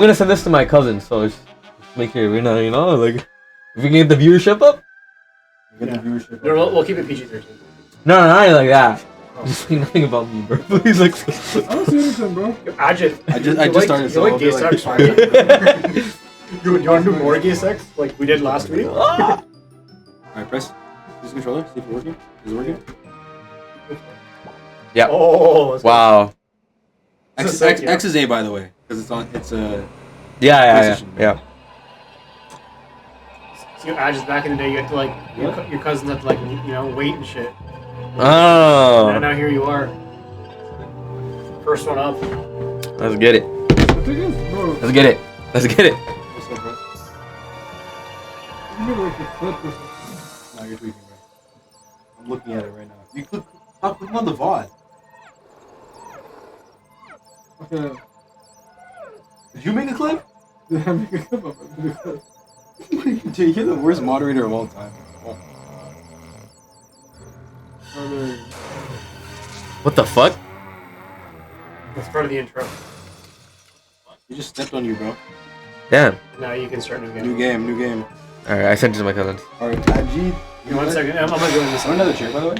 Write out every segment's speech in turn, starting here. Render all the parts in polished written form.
gonna send this to my cousin, so just make sure we know, like if we can get the viewership up. Get the viewership up. We'll keep it PG-13. No, not like that. Just say nothing about me, bro. Please, like. I don't see anything, bro. I just started. You like gay sex? You want to do more gay sex like we did last week? Alright, press. Use the controller. See if it's working. Is it working? Yeah. Oh. Wow. X is A, by the way, because it's on. It's a. Yeah. See, just back in the day, you had to like your cousins had to like wait and shit. Oh. And now here you are. First one up. Let's get it. Let's get it. Let's get it. What's up, bro? You like a clip or something. No, you're tweaking, bro. I'm looking at it right now. You click on the VOD. Okay. Did you make a clip? Yeah, I make a clip of it. Dude, you're the worst moderator of all time. Oh. What the fuck? That's part of the intro. You just stepped on you, bro. Damn. Now you can start new game. New game. Alright, I sent it to my cousins. Alright, Tad G. Give me 1 second. I'm gonna go in this. Want another chair, by the way?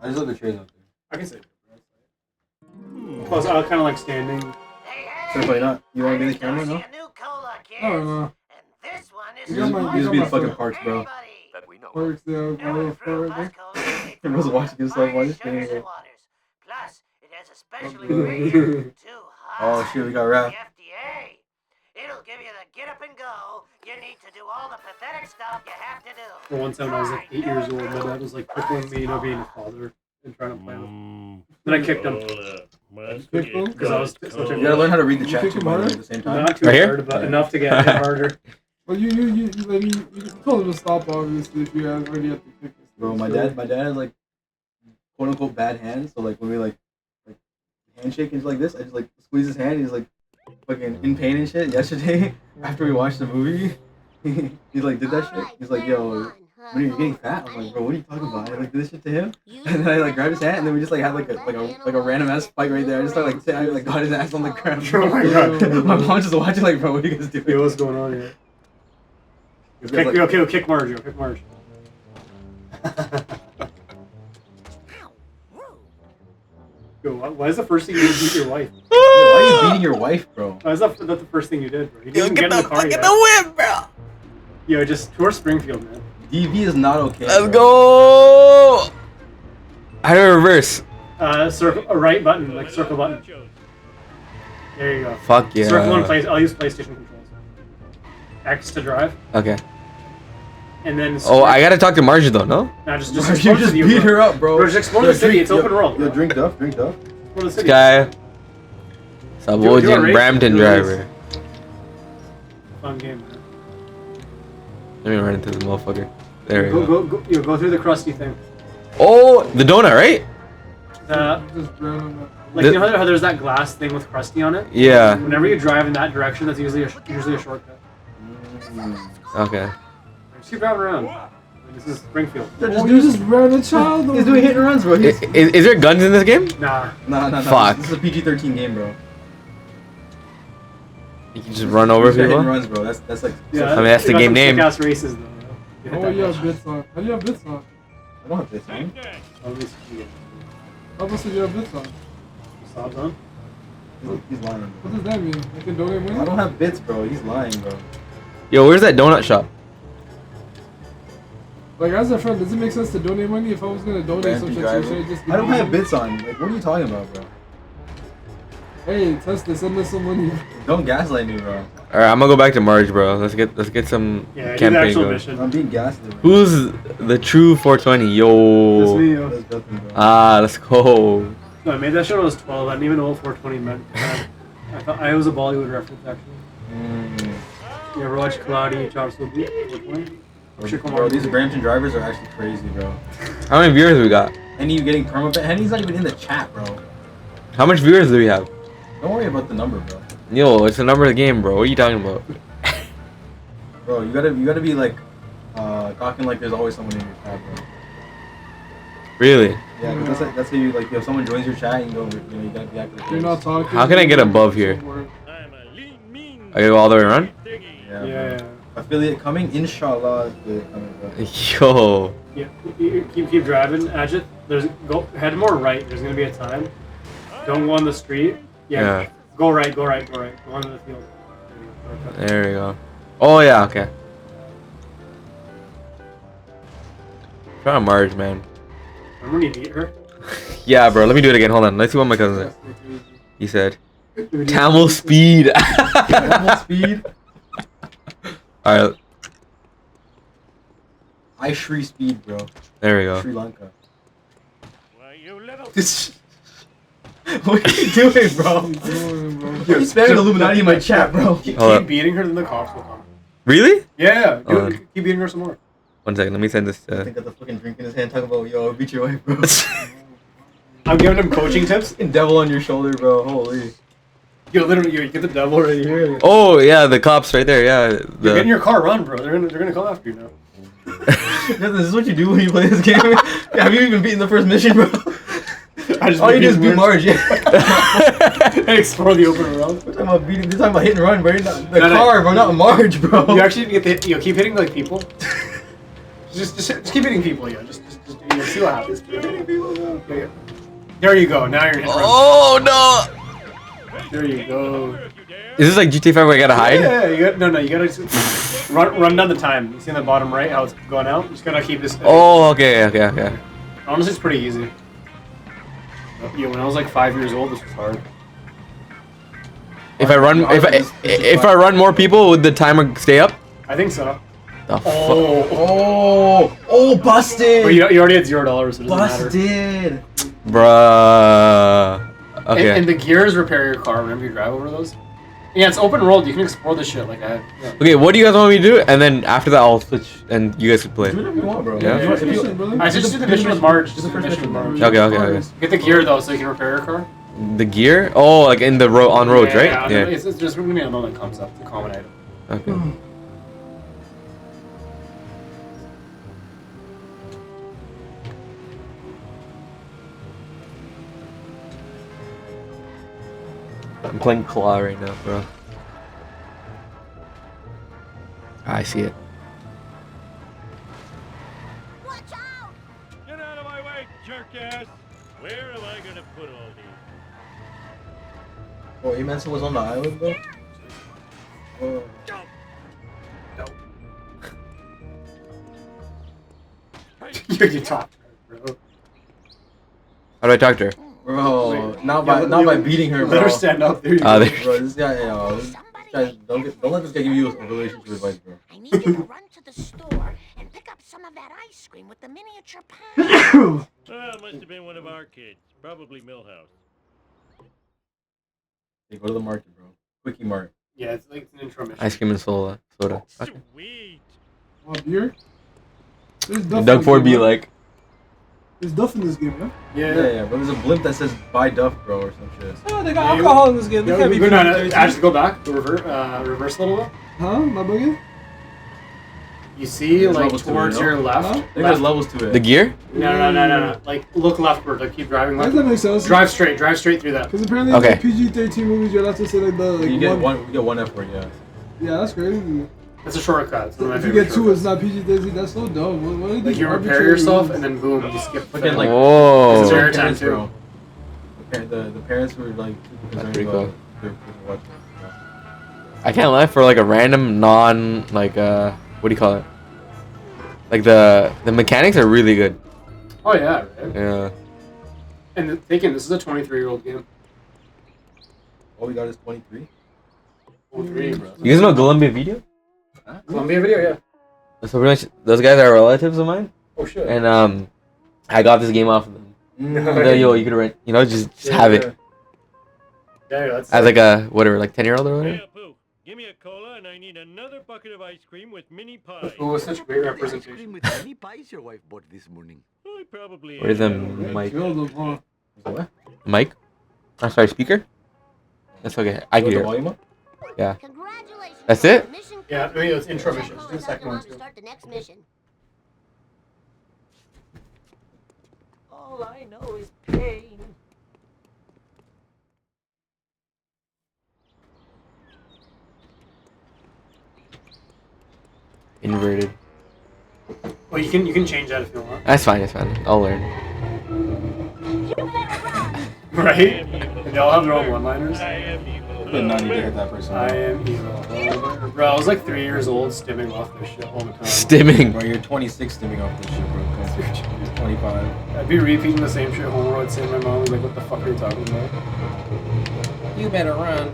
I just love the chairs out there. I can sit. Plus, I kind of like standing. Certainly not. You want to be the camera, no? I don't know. These be the fucking parks, bro. Parks, yeah. Everyone's watching himself while he's getting it. Oh shit, we got rap. It'll give you the get up and go. You need to do all the pathetic stuff you have to do. For one time, I was like 8 years old. My dad was like crippling me, being a father and trying to play with him. Then I kicked him. Because I was such a. You gotta learn how to read the chat too, by the way, at the same time. Not too hard, but enough to get harder. Well, you told him to stop, obviously, if you already had to kick us. Bro, my dad has like quote unquote bad hands, so like when we like handshake and like this, I just like squeeze his hand. He's like fucking in pain and shit. Yesterday, after we watched the movie, he like did that shit. He's like, "Yo, when are you getting fat?" I was like, "Bro, what are you talking about?" I like did this shit to him, and then I like grabbed his hand, and then we just like had like a random ass fight right there. I just started I like got his ass on the ground. Oh my god! My mom just watching like, "Bro, what are you guys doing?" Yo, what's going on here? Kick Marge. Kick Marge. Yo, why is the first thing you did beat your wife? Yo, why are you beating your wife, bro? Why is that the first thing you did, bro? You didn't get in the car yet. the whip, bro. Yo, just tour Springfield, man. DV is not okay. Let's go. How do I reverse? Circle a right button, like circle button. There you go. Fuck yeah. Circle and place. I'll use PlayStation controls. X to drive. Okay. And then. Oh, I gotta talk to Margie though, no? Nah, just You explore just the beat her up, bro. Bro, just explore the city. It's open world. Yo, drink up. Explore the This city. guy. Sabojian Brampton driver. Fun game, man. Let me run into this motherfucker. There we go. Go through the crusty thing. Oh, the donut, right? Just random. Like you know how there's that glass thing with crusty on it? Yeah. Whenever you drive in that direction, that's usually a shortcut. Okay. Just keep driving around. This is Springfield. You just ran a child. He's doing hit and runs, bro. Is there guns in this game? Nah. Nah. Fuck. This is a PG-13 game, bro. You can just run over Hit and people? runs, bro. That's like. Yeah, I mean, that's the game name. Sick-ass races, though. Oh, you have bits on. How do you have bits on? I don't have this, man. Oh, this is How much do you have bits on? Sobs on? He's lying, bro. What does that mean? I can donate money? I don't have bits, bro. He's lying, bro. Yo, where's that donut shop? Like, as a friend, does it make sense to donate money? If I was gonna donate some shit, so should I just give I don't you have money? bits on. Like, what are you talking about, bro? Hey, Tesla, send us some money. Don't gaslight me, bro. Alright, I'm gonna go back to Marge, bro. Let's get some Yeah, do the campaign actual going. mission. I'm being gaslit. Right Who's the true 420? That's Yo. me, yo. now. That's nothing, bro. Let's go. No, I made that shit when I was 12. I didn't even know what 420 meant. I thought I was a Bollywood reference, actually. You ever watch Kaladi, Chops with 420? Bro, these Brampton drivers are actually crazy, bro. How many viewers we got? And you getting permabit? And he's not even in the chat, bro. How much viewers do we have? Don't worry about the number, bro. Yo, it's the number of the game, bro. What are you talking about? Bro, you gotta be like, talking like there's always someone in your chat, bro. Really? Yeah, 'cause that's how you like. If someone joins your chat, you go, you gotta be active. You're not talking. How can I get above here? I gotta go all the way around? Yeah. Yeah. Bro. Affiliate coming, inshallah. Affiliate coming, bro. Yo. Yeah. Keep driving, Ajit. Head more right. There's gonna be a time. Don't go on the street. Yeah. Go right. Go onto the field. There we go. Oh yeah, okay. Try to merge, man. Remember when you beat her? Yeah, bro. Let me do it again. Hold on. Let's see what my cousin said. He said, "Tamil speed." Camel speed. All right. I Shri speed, bro. There we go. Sri Lanka. Why, you little... What are you doing, bro? What are you doing, bro? You're spamming Illuminati in my chat, bro. Keep Hold up. beating her, then the cops will come. Really? Yeah. Hold Keep beating her some more. 1 second. Let me send this. I think got the fucking drink in his hand, talking about, yo, beat your wife, bro. I'm giving him coaching tips. Fucking devil on your shoulder, bro. Holy. Yo, literally, you get the devil right here. Oh yeah, the cops right there. Yeah. You're getting your car run, bro. They're gonna come after you now. This is what you do when you play this game? Have you even beaten the first mission, bro? All you do is beat Marge, yeah. And explore the open world. We're talking about beating, you're talking about hit and run, bro. Not the No, no. car, bro, not Marge, bro. You actually get the keep hitting like people. just keep hitting people, yeah. Just see what happens. Yeah. There you go. Now you're hitting run. Oh no! There you go. Is this like GTA 5 where I gotta hide? Yeah, you gotta just run down the time. You see in the bottom right how it's going out? You just gotta keep this. Oh, okay. Honestly, it's pretty easy. Yeah, when I was like 5 years old, this was hard. If I run more people, would the timer stay up? I think so. The fuck? Oh, busted! But you already had $0, so it doesn't matter. Busted! Bruh. Okay. And the gears repair your car whenever you drive over those. Yeah, it's open world. You can explore the shit like I. Yeah. Okay, what do you guys want me to do? And then after that, I'll switch and you guys can play. Do whatever you want, bro. Yeah. If you- I should just do the mission with Marge. Just the first mission with Marge. Okay. Get the gear though, so you can repair your car. The gear? Oh, like in the on roads, right? Yeah. It's just gonna be a moment that comes up. It's a common item. Okay. I'm playing Claw right now, bro. I see it. Watch out! Get out of my way, jerk-ass! Where am I gonna put all these? Oh, Amanson was on the island, bro? Oh. You talk, bro. How do I talk to her? Bro, not by beating her, Let bro. her stand up. There you Ah, go. there. Bro, this guy, this guy, don't let this guy give you a relationship advice, bro. I need you to run to the store and pick up some of that ice cream with the miniature pie. Well, it must have been one of our kids. Probably Millhouse. Hey, go to the market, bro. Quickie Mart. Yeah, it's like it's an intro mission. Ice cream and soda. Okay. Sweet! Want beer? There's duff in Doug this Ford game, be huh? like, There's duff in this game, huh? Yeah, but there's a blimp that says buy Duff, bro, or some shit. Oh, they got alcohol in this game. They Yeah, can't be no, PG-13. actually, go back. Reverse a little bit. Huh? My boogie? You see, There's like levels to it, towards no? your left. Huh? I think there's levels to it. the gear? No. Like look leftward. Like keep driving Why does left. that make sense? Drive straight through that. Because apparently Okay. in the PG-13 movies, you're allowed to say like the like you get one. you get one F word, yeah. Yeah, that's crazy. That's a shortcut. It's one of my If you favorite get two, it's shortcuts. not PG-13. That's so dumb. What are Like these you repair arbitrary yourself rules? and then boom, you skip. Fucking the- like Whoa. It's their very parents, time, too. bro. The parents were like super concerned pretty about cool. their what. I can't lie, for like a random non, like, what do you call it? Like the mechanics are really good. Oh yeah, right. Yeah. And thinking this is a 23-year-old game. All we got is 23. 23, bro. You guys know Columbia Video? Columbia Video, yeah. So pretty much, those guys are relatives of mine. Oh shit. And I got this game off of them. Yo, you could rent, just have it Yeah, that's as like a whatever, like 10-year-old or Hey, whatever. Apu, give me a cola and I need another bucket of ice cream with mini pie. Ooh, it's such great Ice representation. cream with many pies your wife bought this morning. I probably Where's ate the it. mic? Killed them, huh? What? Mic? I'm sorry, speaker. That's okay. I can The hear. volume up? Yeah. Congratulations. That's it? Mission Yeah, complete. it's intro mission. Just do the second one To too. start the next mission. All I know is pain. Inverted. Well, you can change that if you want. That's fine. It's fine. I'll learn. Right? They all have their own one-liners. It's been 90 to hit that person. I am evil. Bro, I was like 3 years old stimming off this shit all the time. Stimming. Bro, you're 26 stimming off this shit, bro. You're 25. I'd be repeating the same shit home where I'd say to my mom, like, what the fuck are you talking about? You better run.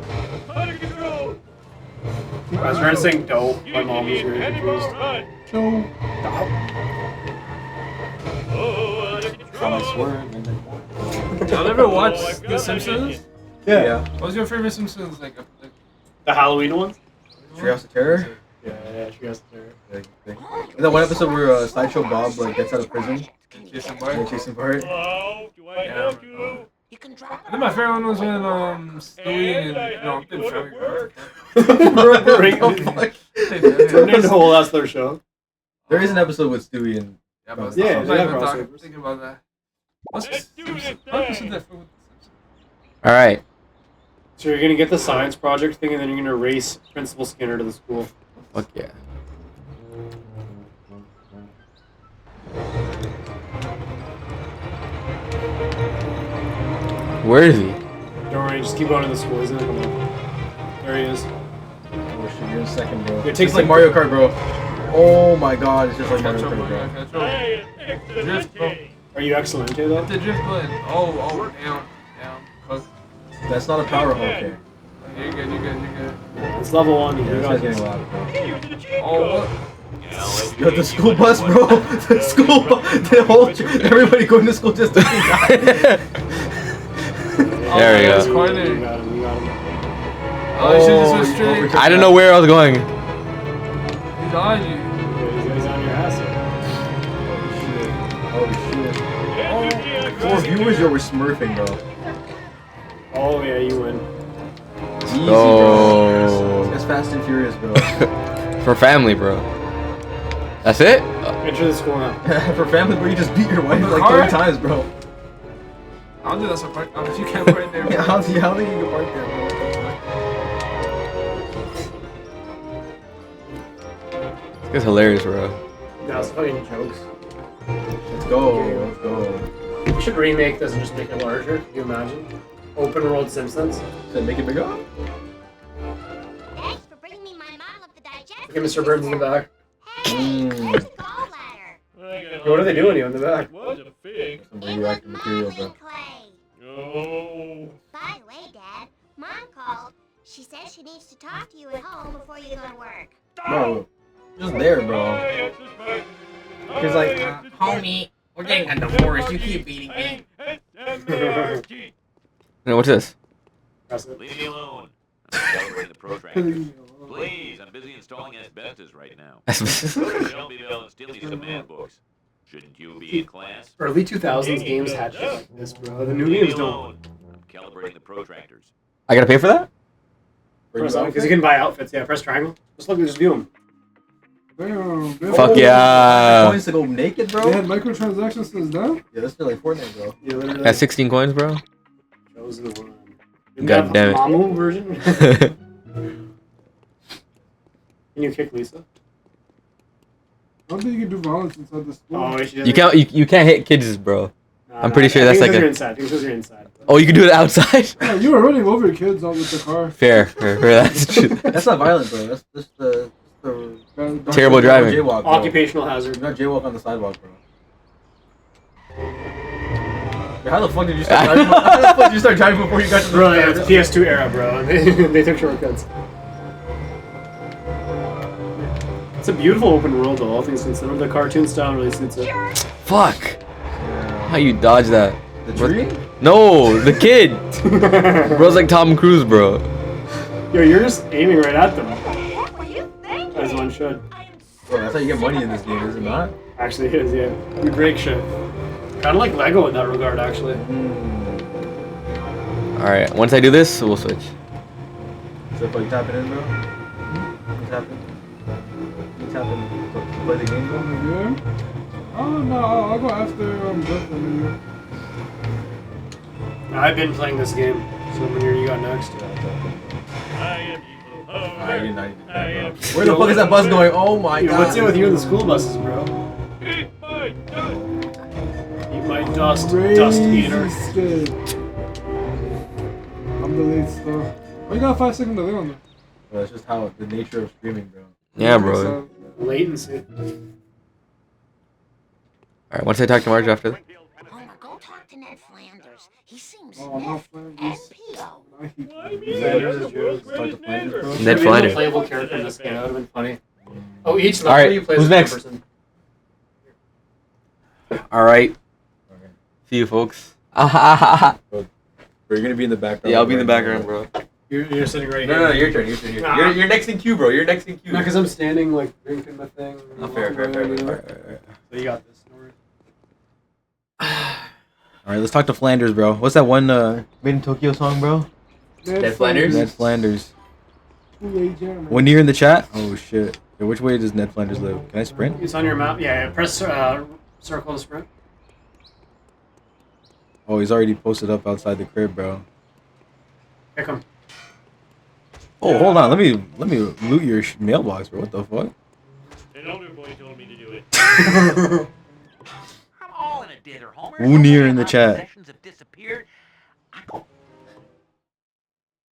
I was trying to sing dope. My mom was really confused. Joe. How I swear. Y'all ever watch The Simpsons? Yeah. What's your favorite Simpsons? Like The Halloween ones? Treehouse of Terror? Yeah, Treehouse of Terror. And that one episode where Sideshow Bob like gets out of prison. Jason Yeah, Bart? Jason Bart. Hello? Do I help you? You can drop I think my favorite one was when Stewie and no, did Family Guy. What the fuck? Turned into a whole ass their show. There is an episode with Stewie and Yeah, but Yeah, I'm they not have even crossovers. thinking about that. What's the Let's do Simpsons? this What is thing. different with the Simpsons? All right. So you're gonna get the science project thing, and then you're gonna race Principal Skinner to the school. Fuck yeah. Where is he? Don't worry, just keep going to the school. He's gonna come up. There he is. oh shit, you're in second, bro. It It's takes like like- Mario Kart, bro. Oh my god, it's just like Mario Catch up, Kart, bro. catch up. Hey, Drift, bro. excellent. Are you excellent, though? The drift button. Oh, down. Cook. That's not a power. Okay. You're good, you're good. It's level 1. Yeah, You this got guy's this. getting loud, bro. Hey, using the cheat Oh, code. what? Yo, the school bus, bro. The school bus. The whole everybody going to school just doesn't die. There we It's go. corner. You got him. You got him. Oh, you should just went straight. overtook I don't that. know where I was going. He's on you. He's on your ass. Oh shit. 4 viewers, yo, we're smurfing, bro. Oh, yeah, you win. Easy, Oh. bro. That's Fast and Furious, bro. For family, bro. That's it? Enter the school now. For family, bro, you just beat your wife The like car? 30 times, bro. I don't think that's a park. Oh, you can't park there. Yeah, Bro. how do you can park there, bro? This guy's hilarious, bro. That's fucking jokes. Let's go. Let's go. We should remake this and just make it larger. Can you imagine? Open world Simpsons. Should I make it bigger? Thanks for bringing me my model of the digestive. Look at Mr. Burns in the back. Hey, there's gallbladder. What are they doing to you in the back? Was a fig. Some It was radioactive material, bro. modeling clay. Oh. By the way, Dad, Mom called. She says she needs to talk to you at home before you go to work. Bro, just there, bro. He's like, homie, we're getting a divorce. You keep beating me. No, what's this? Press it. Leave me alone. I'm calibrating the protractor. Please, I'm busy installing asbestos right now. Don't be able to steal me some man books. Shouldn't you be in class? Early 2000s games had shit like this, bro. The new Leave me games don't. alone. I'm calibrating the protractors. I gotta pay for that? Press on because you can buy outfits. Yeah, press triangle. Just look, just view them. Damn, Fuck yeah. Coins to go naked, bro? They had microtransactions since then? Yeah, that's still like Fortnite, bro. Yeah, literally. That's 16 coins, bro. Chosen one. Didn't God they have damn it. a Mamu version. Can you kick Lisa? I don't think you can do violence inside the school. Oh, she You can't hit kids, bro. I'm pretty sure that's like You're a. inside. I think it says you're inside. Oh, you can do it outside. Yeah, you were running over kids out with the car. Fair. That's true. That's not violent, bro. That's just the Terrible driving. Jaywalk, bro. Occupational hazard. Do not jaywalk on the sidewalk, bro. Yeah, how the fuck did you start driving? How the fuck did you start driving before you got to the Bro, yeah, it's PS2 era, bro. They took shortcuts. It's a beautiful open world, though. All things considered, the cartoon style really suits it. Fuck. How you dodge that? The tree? No, the kid. Bro's like Tom Cruise, bro. Yo, you're just aiming right at them, What were you thinking? as one should. Bro, that's how you get money in this game, is it not? Actually, it is, yeah. We break shit. Kind of like Lego in that regard, actually. All right. Once I do this, we'll switch. So, you tapping in, bro? You tapping? You tapping? Play the game, bro? Yeah? Oh, no, I'll go after Beth and you. I've been playing this game, so when you got next. I am evil. Oh, I did not even that, bro. Where the fuck is that bus going? Oh my Yo, god. what's it with you and the school buses, bro? Eat my dust. Eat my dust Crazy eater. shit. I'm delayed still. Why you got a 5-second delay on that? Bro, that's just how the nature of streaming, bro. Yeah, bro. Latency. Alright, once I talk to Marge after this. Homer, go talk to Ned Flanders. He seems Oh, no, miffed and Flanders. P.O. Flanders is yours. Start to Flanders, bro. Ned Maybe a Flanders. playable character in this game. That would have been funny. Oh, each level Alright, you play who's as a next? person. Alright. Okay. See you, folks. Ah, Bro, you're gonna be in the background. yeah, I'll be in the background, bro. You're sitting right No, here. no, your turn, your turn. Nah. You're next in queue, bro. You're next in queue. No, because I'm standing, like, drinking my thing. Oh, fair. So you got this. No worries. Alright, let's talk to Flanders, bro. What's that one Made in Tokyo song, bro? Ned Flanders? Ned Flanders. Kool-Aid Jam, When you're in the chat? Oh shit. Yo, which way does Ned Flanders live? Can I sprint? It's on your map. Yeah, press circle to sprint. Oh, he's already posted up outside the crib, bro. Pick him. Oh, hold on. Let me loot your mailbox, bro. What the fuck? An older boy told me to do it. I'm all in a dither, Homer. Unir in the My chat. possessions have disappeared.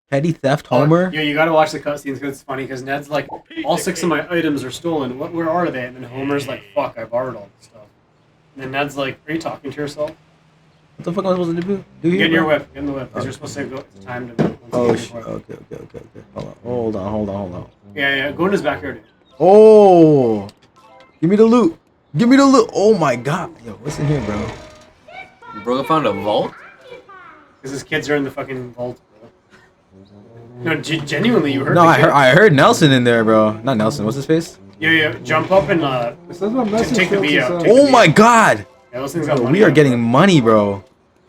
Petty theft, Homer? Yeah, you gotta watch the cutscenes because it's funny because Ned's like, all 6 of my items are stolen. Where are they? And then Homer's like, fuck, I borrowed all this stuff. And then Ned's like, are you talking to yourself? What the fuck am I supposed to do here? Get in your bro? whip. Get in the whip because you're supposed to go. It's time to. once you Oh, get in shit. your whip. Okay. Hold on. Yeah. Go in his backyard. Oh! Give me the loot. Oh my god. Yo, what's in here, bro? Bro found a vault? Because his kids are in the fucking vault, bro. No, genuinely, you heard. No, the I kids. heard Nelson in there, bro. Not Nelson. What's his face? Yeah. Jump up and It says my message take the filter bee out. says- Take- Oh my god! yeah, those things got Bro, money. we are on getting them, money, bro. bro.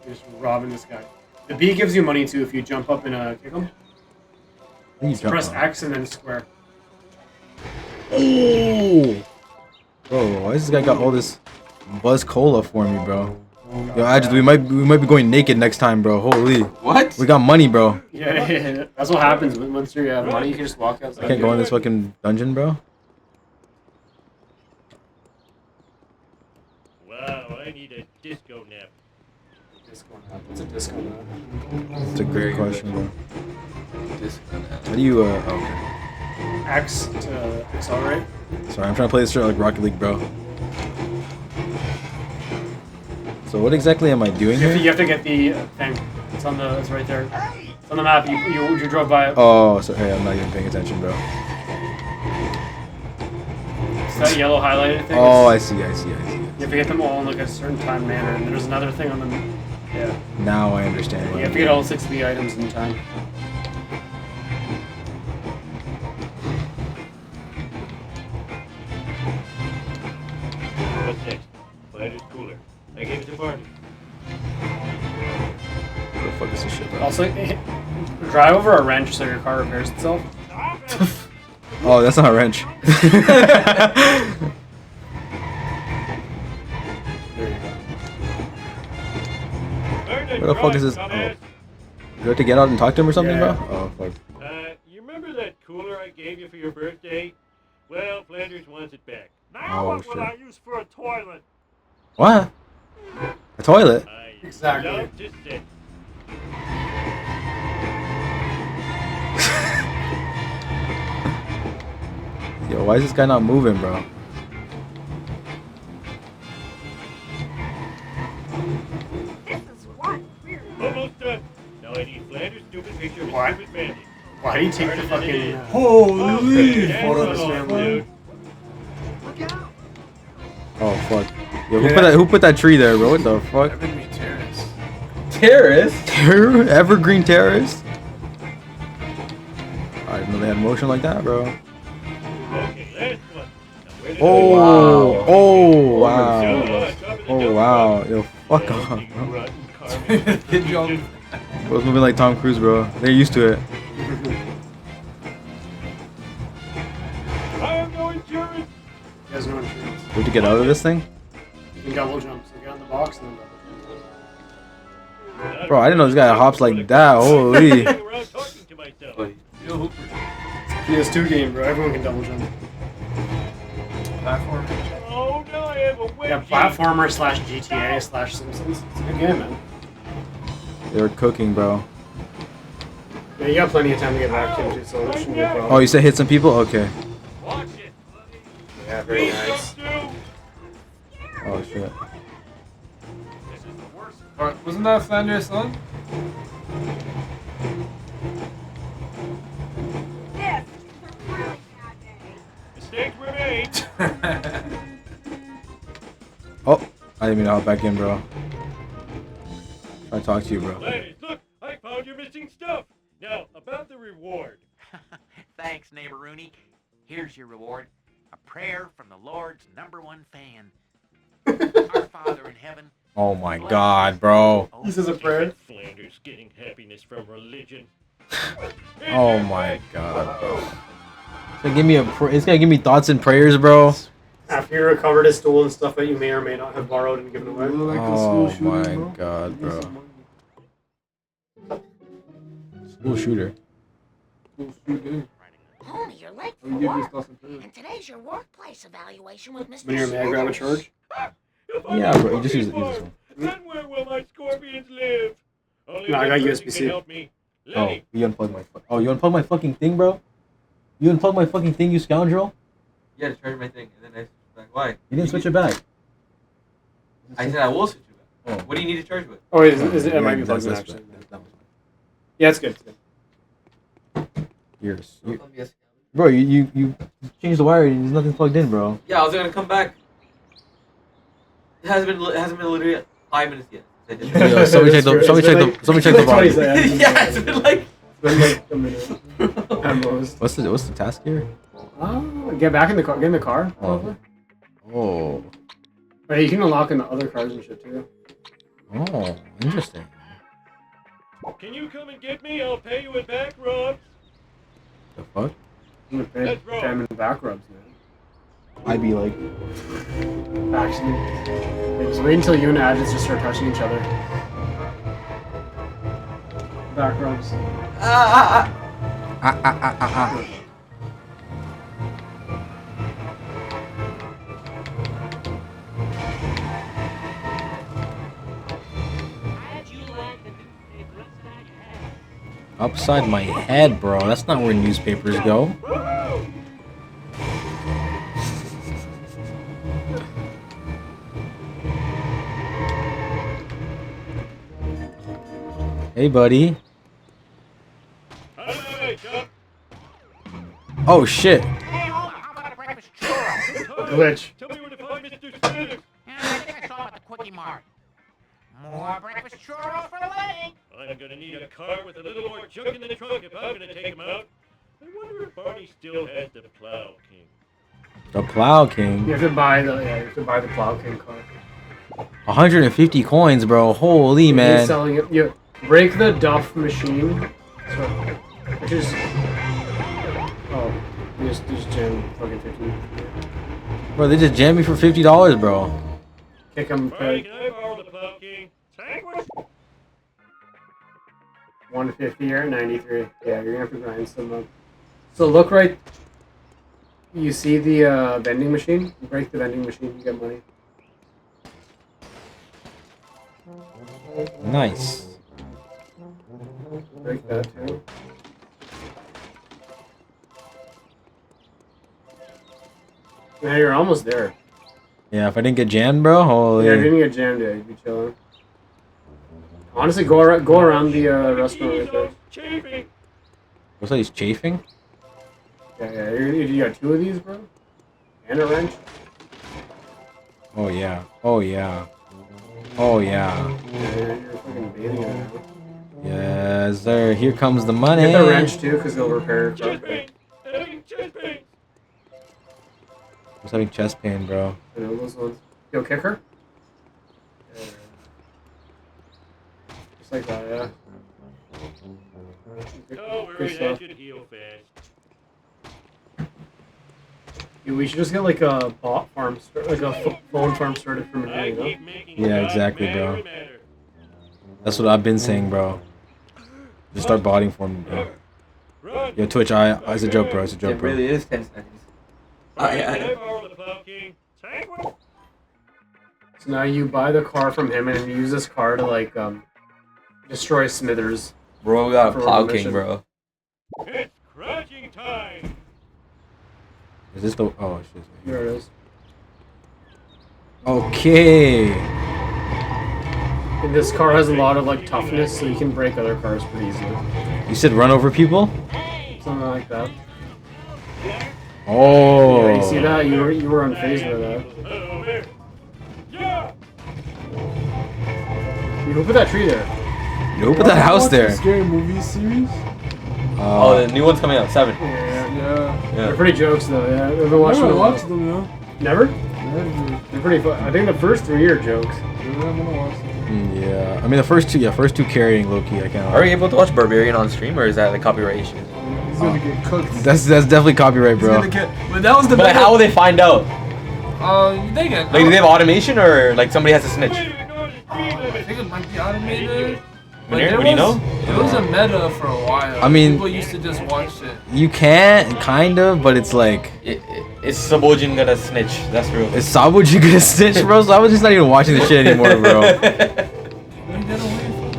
You're just robbing this guy. The bee gives you money too if you jump up and kick him. You jump Press on. X and then square. Oh! Bro, why does this guy got all this Buzz Cola for me, bro? Yo, Ajit, we might be going naked next time, bro. Holy. What? We got money, bro. Yeah. That's what happens once you have money. You can just walk outside. I can't go in this fucking dungeon, bro. Wow, I need a disco nap. Disco nap. What's a disco nap? It's a Very good good. question, bro. How do you, okay. X to accelerate. Sorry, I'm trying to play this shit like Rocket League, bro. So what exactly am I doing You here? have to get the thing. It's right there. It's on the map. You drove by it. Oh, so, hey, I'm not even paying attention, bro. It's that yellow highlighted thing. Oh, I It's- see. You have to get them all in like a certain time manner. And there's another thing on the. Yeah. Now I understand. You have to get all 6 of the items in time. What's next? Flanders cooler. I gave it to Barney. What the fuck is this shit, bro? Also, drive over a wrench so your car repairs itself. Oh, that's not a wrench. There you go. Where the fuck is this? Oh. Do you have to get out and talk to him or something, Yeah. bro? Oh, fuck. You remember that cooler I gave you for your birthday? Well, Flanders wants it back. Now what will I use for a toilet? What? A toilet? I Exactly. love to sit. Yo, why is this guy not moving, bro? Almost done. Now I need Flanders' stupid picture of his What? stupid bandit. Why do you take the fucking Holy! That's photo of his all, family? dude. Oh, fuck. Yo, who put that tree there, bro? What the fuck? Terrorist? Evergreen terrorist? I didn't know they had motion like that, bro. Okay, last one. Now where did Oh, Wow. oh, I wow. go? Oh, wow. Yo, fuck off, bro. Kid jump. Bro's moving like Tom Cruise, bro. They're used to it. I have no insurance. You guys know insurance. We have to get out of this thing? You can double jump. So get on the box and then double Bro, I didn't know this guy hops like that. Holy. Around talking to myself. jump. PS2 game, bro. Everyone can double jump. Platform. Oh, no, I have a wedgie. Yeah, platformer slash GTA slash Simpsons. It's a good game, man. They were cooking, bro. Yeah, you got plenty of time to get back into, so it shouldn't be a problem. Oh, you said hit some people? Okay. Watch it. Yeah, very Please nice. don't do. Oh shit. This is the worst. Alright, wasn't that Flanders' son? This is a really bad day. Mistakes were made. Oh, I didn't mean to hop back in, bro. Try to talk to you, bro. Ladies, look, I found your missing stuff. Now, about the reward. Thanks, neighbor Rooney. Here's your reward. A prayer from the Lord's #1 fan. Our Father in heaven. Oh my god, bro. This is a prayer. Flanders getting happiness from religion. Oh my god, bro. It's gonna give me it's gonna give me thoughts and prayers, bro. After you recovered his stolen stuff that you may or may not have borrowed and given away. Like a Oh school shooting, my bro. god, bro. Decent money. School shooter. School shooting. Homie, you're late for I'll give you work. stuff in prison. And today's your workplace evaluation with Mr. When you're mad, grab a charge. If I Yeah, get bro, you just use this farm, one. then where will my scorpions live? Only No, I one got person USB-C. can help me. Oh, Lenny. you unplugged my you unplugged my fucking thing, bro? You unplugged my fucking thing, you scoundrel? Yeah, to charge my thing, and then I like, why? You didn't switch it back. I said I will switch it back. Oh. What do you need to charge with? Oh, wait, it might be plugged in, That's- actually. that was Yeah, it's good. It's good. yours. Don't call me a scavenger. Bro, you changed the wire and there's nothing plugged in, bro. Yeah, I was gonna come back. It hasn't been literally 5 minutes yet. I did that. Yo, somebody check the It's been like- volume. 20 seconds. Yeah, it's been like. It's been like a minute. At most. What's the task here? Get back in the car. Get in the car. Oh. Oh. But hey, you can unlock in the other cars and shit too. Oh, interesting. Can you come and get me? I'll pay you in back rubs. The fuck? I'm gonna pay That's wrong. them in back rubs, man. I'd be like, Actually, hey, just wait until you and Adjus just start touching each other. Back rubs. upside my head, bro. That's not where newspapers go. Hey, buddy. Oh, shit. Hey, hold on. How about a breakfast churro? Glitch. Tell me where to find Mr. Smith. I think I saw him at the Quickie Mart. More breakfast churros for Lenny. I'm gonna need a car with a little more junk in the trunk if I'm gonna take him out. I wonder if Barney still has the Plow King. The Plow King. You have to buy the Plow King car. 150 coins, bro. Holy He's man. selling it. You break the Duff machine. Which is you just jam fucking 50. Bro, they just jammed me for $50, bro. Kick him. Barney, can I borrow the Plow King? Sandwich? 150 or 93. Yeah, you're gonna have to grind some up. So look right. You see the vending machine? You break the vending machine, you get money. Nice. Break that too. Yeah, you're almost there. Yeah, if I didn't get jammed, bro, holy. Yeah, if you didn't get jammed, yeah, you'd be chilling. Honestly, go around the restaurant right there. Chafing. What's that, he's chafing? Yeah, you got two of these, bro? And a wrench? Oh, yeah. Oh, yeah. Oh, yeah. Yeah, you're fucking bathing in it now. Yes, sir. Here comes the money. Get the wrench too, because they'll repair it. Chest pain. Having chest pain. I was having chest pain, bro. I know those ones. Yo, kick her? Yeah. Just like that, yeah. Don't Good worry, that stuff. should heal fast. Dude, we should just get like a bot farm, like a phone farm started from I here, you know? keep making Yeah, God exactly, madder bro. and madder. That's what I've been saying, bro. Just start botting for me, bro. Yo, Twitch, it's a joke, bro. It's a joke, It bro. really is 10 seconds. Can I borrow the Plow King? Tank one? So now you buy the car from him and you use this car to like destroy Smithers. Bro, we got a For Plow mission. King, bro. It's crunching time. Is this the? Oh shit. There it is. Okay. And this car has a lot of like toughness, so you can break other cars pretty easily. You said run over people? Something like that. Oh. Yeah, you see that? You were unfazed by that. Yeah. You who put that tree there? Yo, put that house there. Scary movie series. Oh, the new one's coming out, 7. Yeah. They're pretty jokes though. Yeah, I've been watching I them. watched them, you know. Never? Never. They're pretty fun. I think the first 3 are jokes. I'm gonna watch them. Yeah. I mean the first two carrying Loki. I can't. Are you able to watch Barbarian on stream, or is that like copyright issues? He's gonna get cooked. That's definitely copyright, He's bro. gonna get. But that was the. But like, how will they find out? They get. Like, do they have automation, or like somebody has to snitch? I think it might be automated. But Munir, there what do you know? It was a meta for a while. I mean- people used to just watch it. You can't, kind of, but it's like. Is Sabojin gonna snitch? That's real. Is Sabuji gonna snitch, bro? Sabuji's not even watching the shit anymore, bro.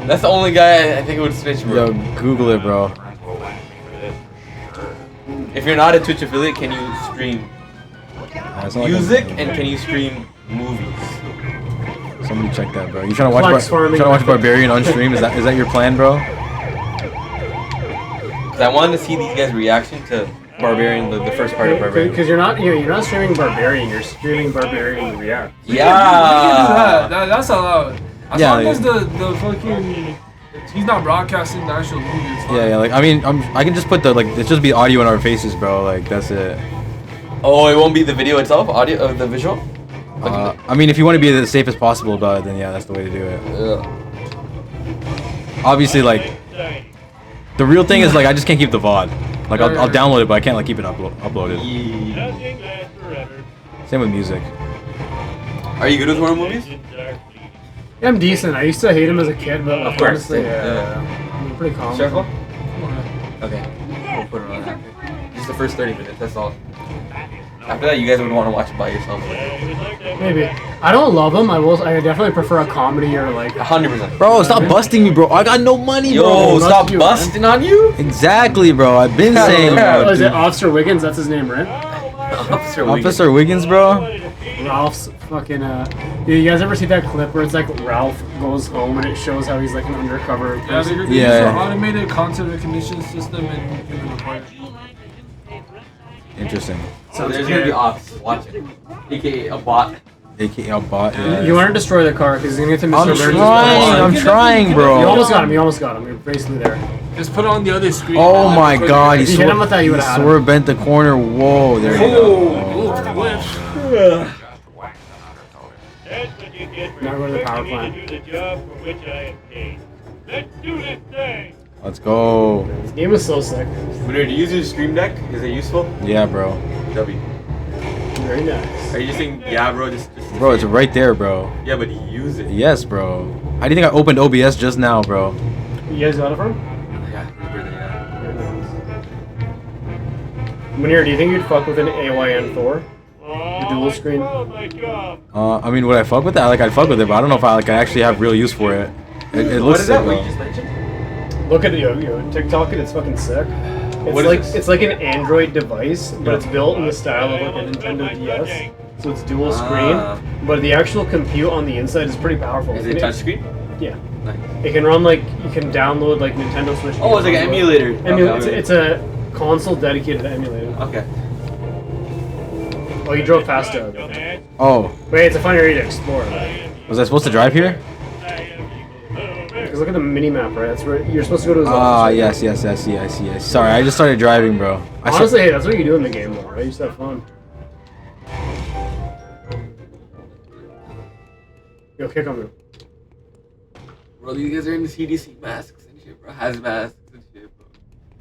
That's the only guy I think would snitch, bro. Yo, Google it, bro. If you're not a Twitch affiliate, can you stream It's not like music I'm- and can you stream movies? Somebody check that, bro. You trying to watch? Flex You trying to farming. watch Barbarian on stream? Is that your plan, bro? Cause I wanted to see these guys' reaction to Barbarian, the first part of Barbarian. Because you're not streaming Barbarian. You're streaming Barbarian React. We can do Yeah. that. That's allowed. As Yeah, long like- as the fucking. He's not broadcasting the actual movie. It's fine. Yeah. Like I mean, I can just put the it's just be audio in our faces, bro. Like that's it. Oh, it won't be the video itself, audio, the visual. I mean, if you want to be as safe as possible about it, then yeah, that's the way to do it. Yeah. Obviously, like the real thing is like I just can't keep the VOD. Like I'll download it, but I can't like keep it uploaded. Nothing lasts forever. Same with music. Are you good with horror movies? Yeah, I'm decent. I used to hate him as a kid, but Of course. honestly, Yeah. I'm pretty calm. Circle? Okay. We'll put it on after. Just the first 30 minutes, that's all. After that, you guys would want to watch it by yourself. Maybe. I don't love him. I definitely prefer a comedy or like. 100%. Bro, stop busting me, bro. I got no money, bro. Yo, Must stop you, busting on you? Exactly, bro. I've been saying, Oh, bro. is it Dude. Officer Wiggins? That's his name, right? Officer Wiggins, bro. Ralph's fucking. You guys ever see that clip where it's like Ralph goes home and it shows how he's like an undercover Yeah, person? they use Yeah. an automated content recognition system in Human Report. Interesting. So there's gonna be ops watching, aka a bot. AKA a bot. Yeah. You want to destroy the car because he's gonna get to Mr. I'm Burns' trying. I'm trying, bro. You almost got him. You almost got him. You're basically there. Just put it on the other screen. Oh my god, he If you hit him with that, you would've had him. swerve bent the corner. Whoa, there you go. That's what you get for Now go to the power expecting me plant. to do the job for which I am paid. Let's do this thing. Let's go. This game is so sick. Munir, do you use your stream deck? Is it useful? Yeah, bro. W. Very nice. Are you just saying, yeah, bro, just Bro, it's right there, bro. yeah, but use it. Yes, bro. How do you think I opened OBS just now, bro? You guys got it from? Yeah, his birthday, yeah. Very nice. Munir, do you think you'd fuck with an AYN Thor? The dual screen? Oh my job. I mean, would I fuck with that? Like, I'd fuck with it, but I don't know if I actually have real use for it. It What looks is that? sick, What bro. you just mentioned? Look at it, TikTok it, it's fucking sick. It's What is like this? it's like an Android device, but it's built in the style of like a Nintendo DS. So it's dual screen, but the actual compute on the inside is pretty powerful. Is it touchscreen? Yeah. Nice. It can run like you can download like Nintendo Switch. Oh, it's like an emulator. It's a console dedicated to emulating. Okay. Oh, you drove past it. Oh, Wait, it's a fun area to explore. was I supposed to drive here? Because look at the mini map, right? That's where you're supposed to go to his Ah, office. yes, yes, I see, I see, I see. Sorry, I just started driving, bro. Honestly, hey, that's what you do in the game, though, right? You just have fun. Yo, kick on me. Bro, you guys are in the CDC masks and shit, bro. Hazmat and shit, bro.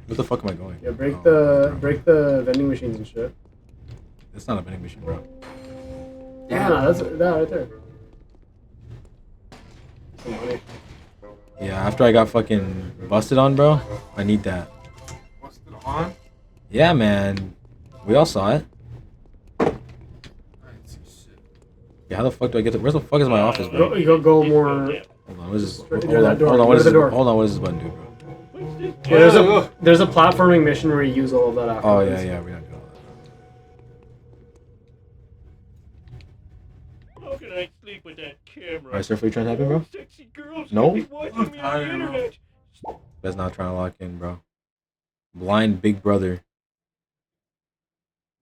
What the fuck am I going? Yeah, break the vending machines and shit. That's not a vending machine, bro. Yeah, that's that right there. Some money. Yeah, after I got fucking busted on, bro, I need that. Busted on. on? Yeah, man. We all saw it. Yeah, how the fuck do I get to? Where the fuck is my office, bro? You go more. Hold on, what is this? Near Hold that on, door, hold on. What near is the this? door. Hold on, what does this button do, bro? Yeah, there's a platforming mission where you use all of that after. Oh yeah, yeah, we're not doing all that. How can I sleep with that camera? Alright, sir, what are you trying to happen, bro? Sexy girls No? could be watching me on the internet. That's not trying to lock in, bro. Blind Big Brother.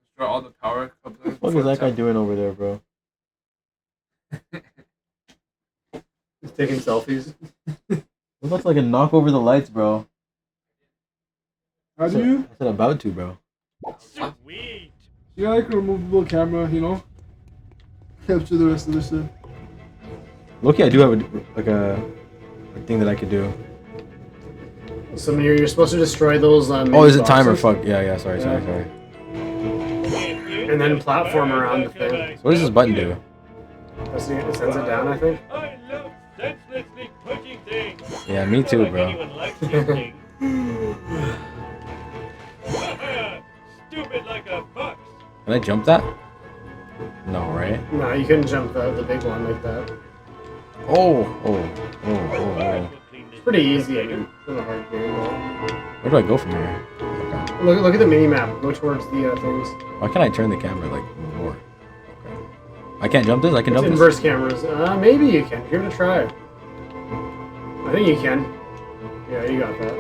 Destroy all the power. What the fuck is that guy doing over there, bro? He's taking selfies. It looks like a knock over the lights, bro. How do you? I said about to, bro. Sweet. You got like a removable camera, you know? Capture the rest of the shit. Loki, I do have a thing that I could do. So you're supposed to destroy those. Oh, is it timer? Fuck. Yeah, sorry. And then platform around the thing. So what does this button do? It sends it down, I think. I love senselessly pushing things. Yeah, me too, Like bro. anyone likes these things. Stupid like a fox. Can I jump that? No, right? No, you couldn't jump the big one like that. Oh. It's pretty easy. I mean, it's not a hard game. Where do I go from here? Okay. Look at the mini map. Go towards the things. Why can't I turn the camera like more? Okay. I can't jump this. I can It's jump inverse this. cameras. Maybe you can. Give it a try. I think you can. Yeah, you got that.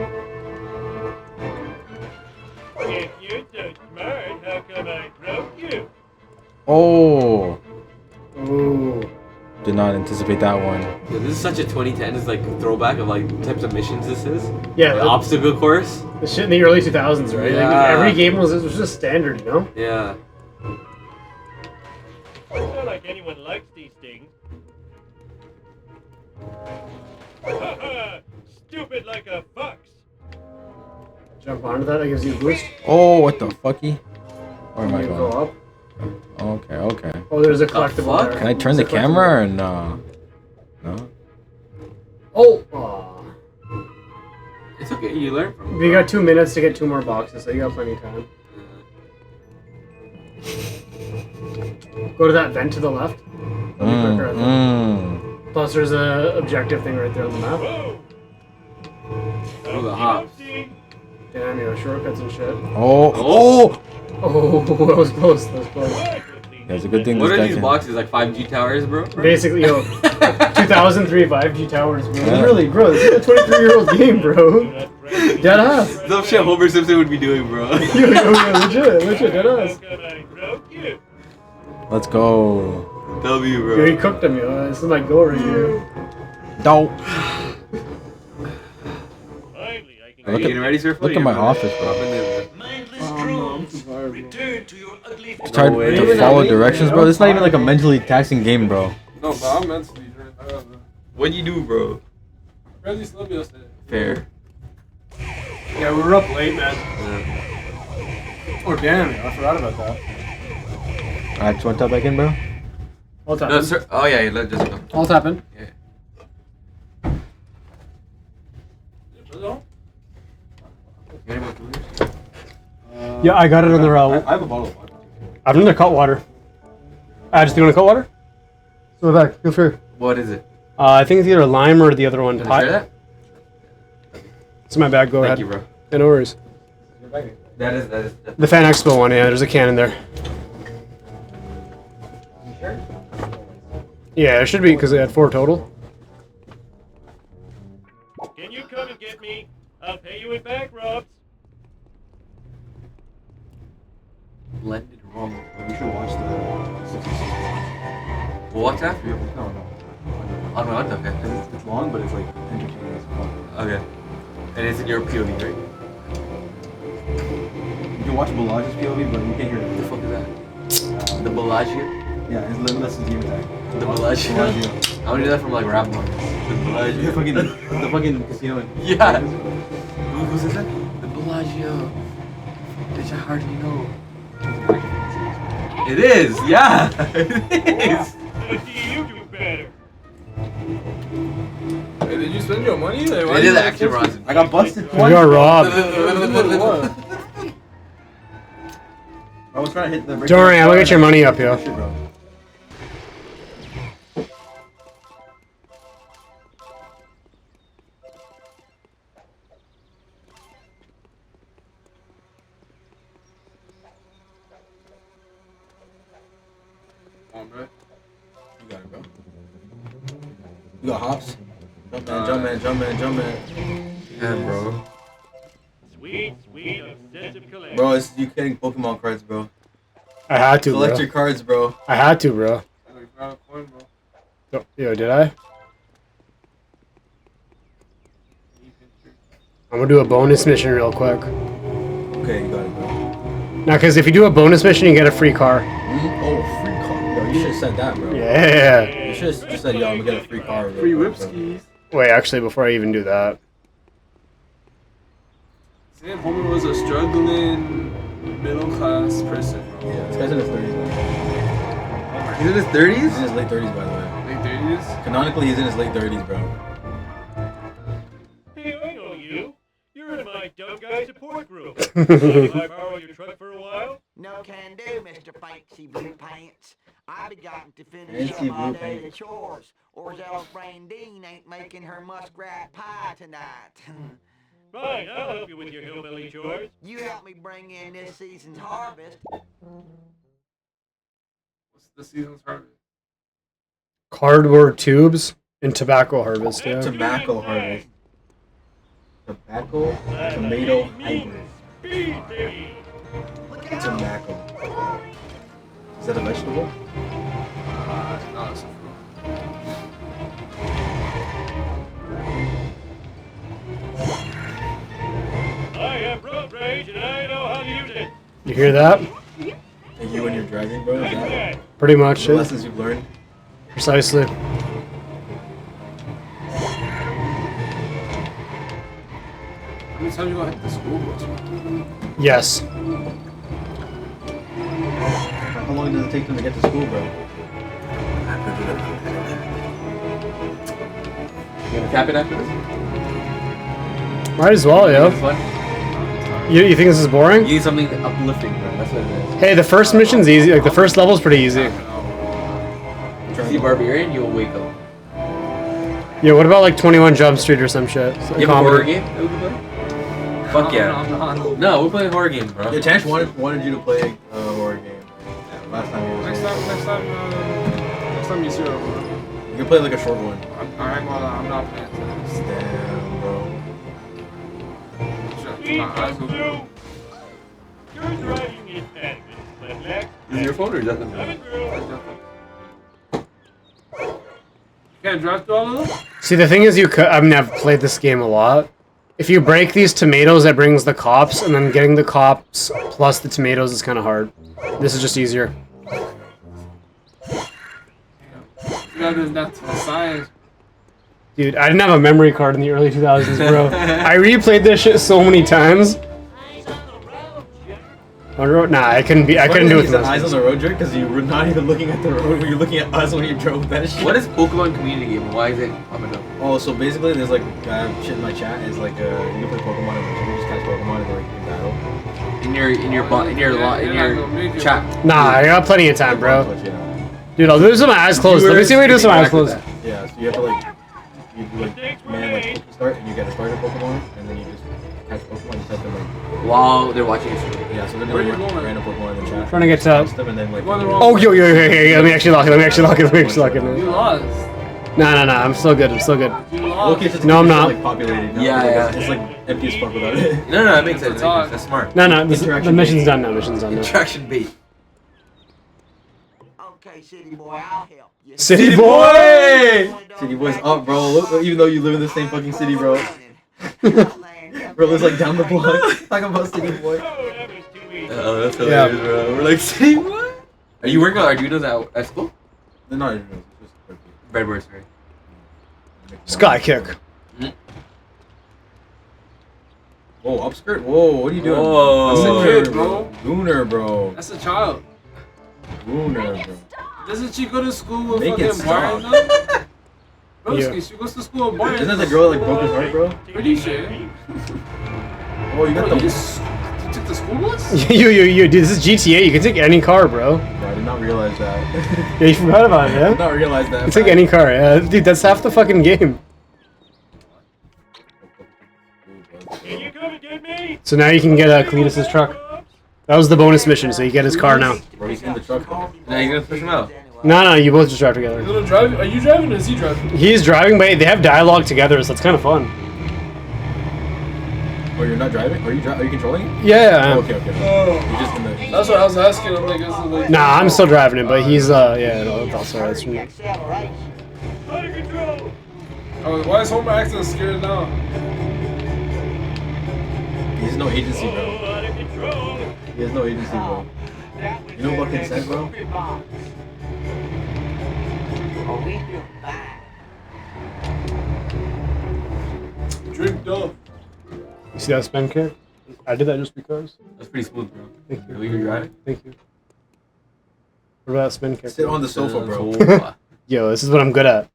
If you're so smart, how come I broke you? Oh. Ooh. Did not anticipate that one. Yeah, this is such a 2010 is like throwback of like types of missions this is. Yeah. The obstacle course. The shit in the early 2000s, right? Yeah. Like, every game was just standard, you know? Yeah. It's not like anyone likes these things. Stupid like a fox. Jump onto that gives you a boost. Oh, what the fucky? Where am I You going? go up. Okay. Oh, there's a collectible there. Can I turn the camera or no? No? Oh! Aw. It's okay, you learn from it. You got 2 minutes to get 2 more boxes, so you got plenty of time. Go to that vent to the left. That'll be quicker, I think. Plus, there's a objective thing right there on the map. Oh, the hops. Damn, you know, shortcuts and shit. Oh! That was close. That was close. Yeah, it's a good thing What this are guy these can... boxes? Like 5G towers, bro? Basically, yo, 2003 5G towers, bro. Really, bro, this is a 23-year-old game, bro. Deadass. Some shit Homer Simpson would be doing, bro. Yo, legit, deadass. Let's go. W, bro. Yo, he cooked him, yo. This is my goal right here. Dope. Are you getting ready, sir? Look at my office, bro. Return to your ugly It's hard to follow directions, bro. This is not even like a mentally taxing game, bro. No, but I'm mentally drained. What'd you do, bro? Reggie slept yesterday. Fair. Yeah, we were up late, man. Oh, damn, I forgot about that. Alright, just want to tap back in, bro? I'll tap No, in. sir. Oh, yeah, let just go. I'll tap in. Yeah. Yeah, I got it on the route. I have a bottle of water. I've done the cut water. Just doing a cut water? So back, feel free. What is it? I think it's either lime or the other one. Can I share that? It's my bag, go ahead. Thank you, bro. Yeah, no worries. That is. The Fan Expo one, yeah, there's a can in there. Yeah, it should be because they had 4 total. Can you come and get me? I'll pay you in back rubs. Blended wrong. We should watch the 66. We'll watch that? No. On my own? Okay. It's long, but it's like entertaining as fuck. Okay. And it's in your POV, right? You can watch Balage's POV, but you can't hear What it. the fuck is that? The Bellagio? Yeah, his limitless is game attack. The Bellagio? Bellagio. I want to do that from like rap ones. The Bellagio. The fucking casino. Yeah. Who's that? The Bellagio. Bitch, I hardly know. It is, yeah. It is. You do better. Hey, did you spend your money? Like, It is action, Rosin. I got busted You got robbed. I was trying to hit the. Don't worry, I'm gonna get your money up, yo. Shit, bro. Come on, bro. You got it, bro. You got hops. Jump man. Yeah, bro. Sweet, obsessive collection. Bro, you getting Pokemon cards, bro. I had to, Collect bro. your cards, bro. I had to, bro. Yo, did I? I'm gonna do a bonus mission real quick. Okay, you got it, bro. Now, because if you do a bonus mission, you get a free car. Oh, free car. Yo, you should have said that, bro. Yeah. You should have just said, yo, I'm gonna get a free car, bro. Free whip skis. Wait, actually, before I even do that. Sam Homer was a struggling middle class person, bro. Yeah, this guy's in his 30s, man. He's in his 30s? He's in his late 30s, by the way. Late 30s? Canonically, he's in his late 30s, bro. Hey, I know you. You're in my dumb guy support group. Can I borrow your truck for a while? No can do, Mr. Fancy Blue Pants. I begotten to finish Fancy up all Blue day Pants. the chores, or else Brandine ain't making her muskrat pie tonight. Fine, I'll help you with your hillbilly chores. You help me bring in this season's harvest. What's the season's harvest? Cardboard tubes and tobacco harvest, yeah. Tobacco harvest. Tobacco, tomato hybrid. Speed, baby. Tobacco. Is that a vegetable? No, it's a fruit. I have road rage and I know how to use it. You hear that? Like you when you're driving, bro? Is that Pretty much, the yeah. lessons you've learned? Precisely. How many times you gonna hit the school bus? Yes. How long does it take them to get to school, bro? You gonna cap it after this? Might as well, yo. It's fun. You think this is boring? You need something uplifting, bro. That's what it is. Hey, the first mission's easy. Like, the first level's pretty easy. If you see Barbarian, you'll wake up. Yeah, what about, like, 21 Jump Street or some shit? Some You have a comedy. horror game that we can play? Fuck yeah. No, we're playing horror games, bro. Yeah, Tanch wanted you to play a horror game. Last time you Next time you see her, You can play like a short one. I ain't gonna lie, I'm not playing tennis. Damn, bro. Speed My eyes comes will- through. Your driving is bad, Mrs. Ledlack. Is it your phone or is that the Coming through. You can't drive through all of them? See, the thing is, you could. I mean, I've played this game a lot. If you break these tomatoes, that brings the cops, and then getting the cops plus the tomatoes is kind of hard. This is just easier. You gotta do that to the science. Dude, I didn't have a memory card in the early 2000s, bro. I replayed this shit so many times. On road? Nah, I couldn't do it. The eyes on the road jerk because you were not even looking at the road when you're looking at us when you drove that shit. What is Pokemon community game? Why is it popping up? Oh, so basically, there's like shit in my chat is like you can play Pokemon and you just catch Pokemon and like you can battle. In your chat. Nah, I got plenty of time, bro. But, yeah. Dude, I'll do this with my eyes closed. Let me see what I do with my eyes closed. Yeah, so you have to like you do like start and you get a starter Pokemon and then you just catch Pokemon and set them like While they're watching your stream. yeah, so they're Where gonna you going? random Pokemon in the chat. Trying to get to. Catch them and then like Going the wrong Oh, yo. Let me actually lock it. Let me actually lock it. You lost. Nah. I'm still good. You lost. okay, so No, I'm not. Like populated. now, Yeah, like, yeah. It's like empty as fuck without it. No, that makes sense. Talk. That's smart. No. The Interaction mission's based. done now. Mission's done now. Attraction bait. Okay, city boy, I'll help you. City boy! City boys up, bro. Look, even though you live in the same fucking city, bro. Bro lives like down the block. Talking about city boy. Oh, that was too easy. Oh, that's Yeah. hilarious, bro. We're like, see what? Are you working on Arduinos at school? They're not even. It's just Breadboards, right? Sky kick. Whoa, upskirt. Whoa, what are you doing? Whoa. That's a Gooner, kid, bro. Gooner, bro. That's a child. Gooner, bro. Doesn't she go to school with Make it fucking Brian stop. though? Broski, Yeah. she goes to school with Brian. Isn't that the girl that like broke his heart, bro? Pretty sure. Oh, you got Bro, the. you just took the school bus? Dude, this is GTA. You can take any car, bro. Bro, I did not realize that. Yeah, you forgot about it, I man. did not realize that. You can take any car, yeah. Dude, that's half the fucking game. Can you come and get me? So now you can get Cletus's truck. That was the bonus mission, so you get his car now. Bro, he's in the truck. Now you're gonna push him out. No, you both just drive together. You gonna drive? Are you driving or is he driving? He's driving, but they have dialogue together, so it's kind of fun. Oh, you're not driving? Are you controlling it? Yeah, I am. Oh, okay. Oh. You're just in the... That's what I was asking. I'm like, is it like... Nah, I'm still driving it, but he's, yeah, no, that's alright. It's from me. Out of control. Oh, why is Homer acting scared now? He has no agency, bro. Out of control. He has no agency, bro. You know what consent, bro? Drink up. You see that spin kick? I did that just because. That's pretty smooth, bro. Thank you. Are you driving? Thank you. What about that spin kick? Sit on the sofa, bro. Yo, this is what I'm good at.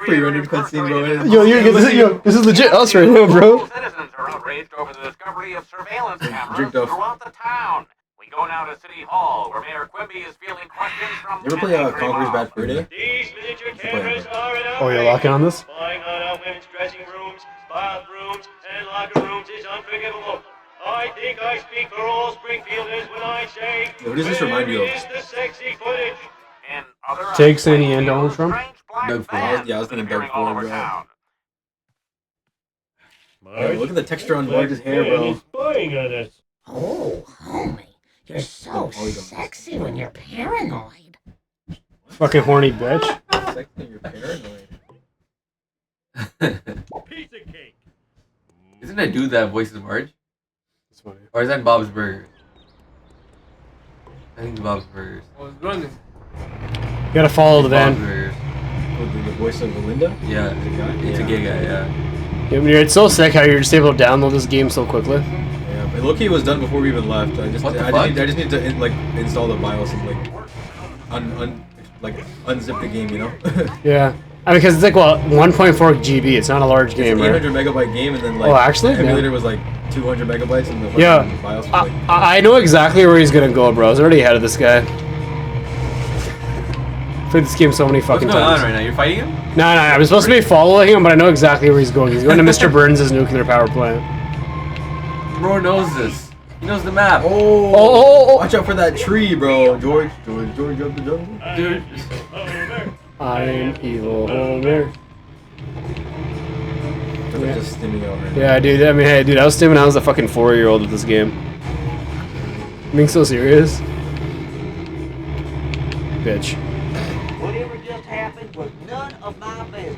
Pre-rendered cutscene, bro. This is legit us right now, bro. Citizens are outraged over the discovery of surveillance cameras Drinked up. throughout the town. We go now to City Hall, where Mayor Quimby is fielding questions from... You ever play Conqueror's Bad Fur Day? These miniature cameras are an Oh, you're locking on this? Spying on our women's dressing rooms, bathrooms, and locker rooms is unforgivable. I think I speak for all Springfielders when I say, What does this remind you of? where is the sexy footage? And other Take Sandy and Donald Trump? Doug Ford. Yeah, I was thinking Doug Ford, bro. Hey, look at the texture on George's hair, bro. Spying on us. Oh, homie, you're so sexy when you're paranoid. Fucking horny bitch. Sexy, you're paranoid. Piece of cake. Isn't that dude that voices Marge? That's funny. Or is that Bob's Burgers? I think it's Bob's Burgers. Oh, it's running. You gotta follow the Bob's van. Burgers. Oh, the voice of Belinda? Yeah, it's a gay guy, yeah. Yeah, it's so sick how you're just able to download this game so quickly. Yeah, but Loki was done before we even left. I just need to install the BIOS and unzip the game, you know? Yeah. I mean, because it's like, well, 1.4 GB. It's not a large game, It's an right? 800 megabyte game, and then Oh, actually? the emulator Yeah. was like 200 megabytes, and the fucking Yeah. BIOS was like... I know exactly where he's gonna go, bro. I was already ahead of this guy. Played this game so many fucking What's going times. on right now? You're fighting him? No, I'm supposed to be following him, but I know exactly where he's going. He's going to Mr. Burns' nuclear power plant. Bro knows this. He knows the map. Oh. Watch out for that tree, bro. George up the jungle. Dude. I'm evil Homer. They're just stimming out right now. Yeah, dude. I mean, hey, dude, I was stimming. I was a fucking 4-year-old with this game. Being so serious. Bitch. Whatever just happened was none of my business.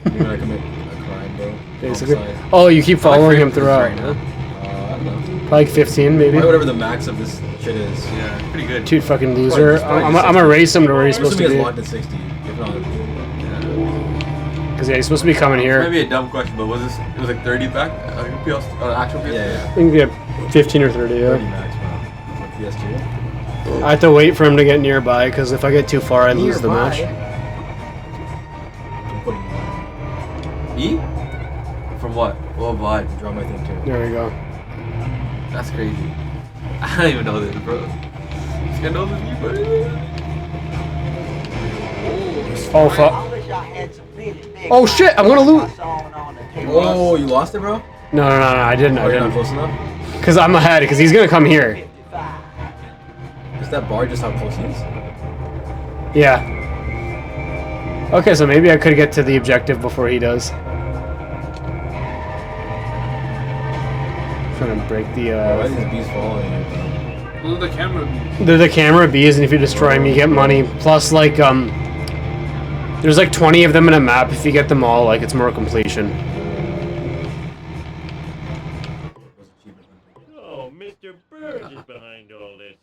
You're gonna commit a crime, bro. Basically. Homicide. Oh, you keep following him Right throughout. now. I don't know. Like 15, maybe. Probably whatever the max of this shit is. Yeah, pretty good. Dude, fucking loser. Probably I'm gonna race him to where he's supposed to Assuming be. it's locked at 60. If not, Because, yeah, he's supposed to be coming This here. might be a dumb question, but was this? It was like 30 back. Actual PS. yeah. I think we have 15 or 30, 30 yeah. max, bro. Like PS2. I have to wait for him to get nearby, because if I get too far, I lose the match. I'm putting E? From what? What VOD? draw my thing too. There we go. That's crazy. I don't even know this, bro. This guy knows this, bro. Oh, fuck. I wish I had some really big Oh, shit, I'm gonna lose. Oh, you lost it, bro? No, I didn't. Oh, you're not close enough? Because I'm ahead, because he's gonna come here. Is that bar just how close he is? Yeah. Okay, so maybe I could get to the objective before he does. Trying to break the, Why are these bees falling here, bro? Those are the camera bees. They're the camera bees, and if you destroy them, you get money. Plus, like, there's like 20 of them in a map. If you get them all, like, it's more completion. Oh, Mr. Burns is behind all this.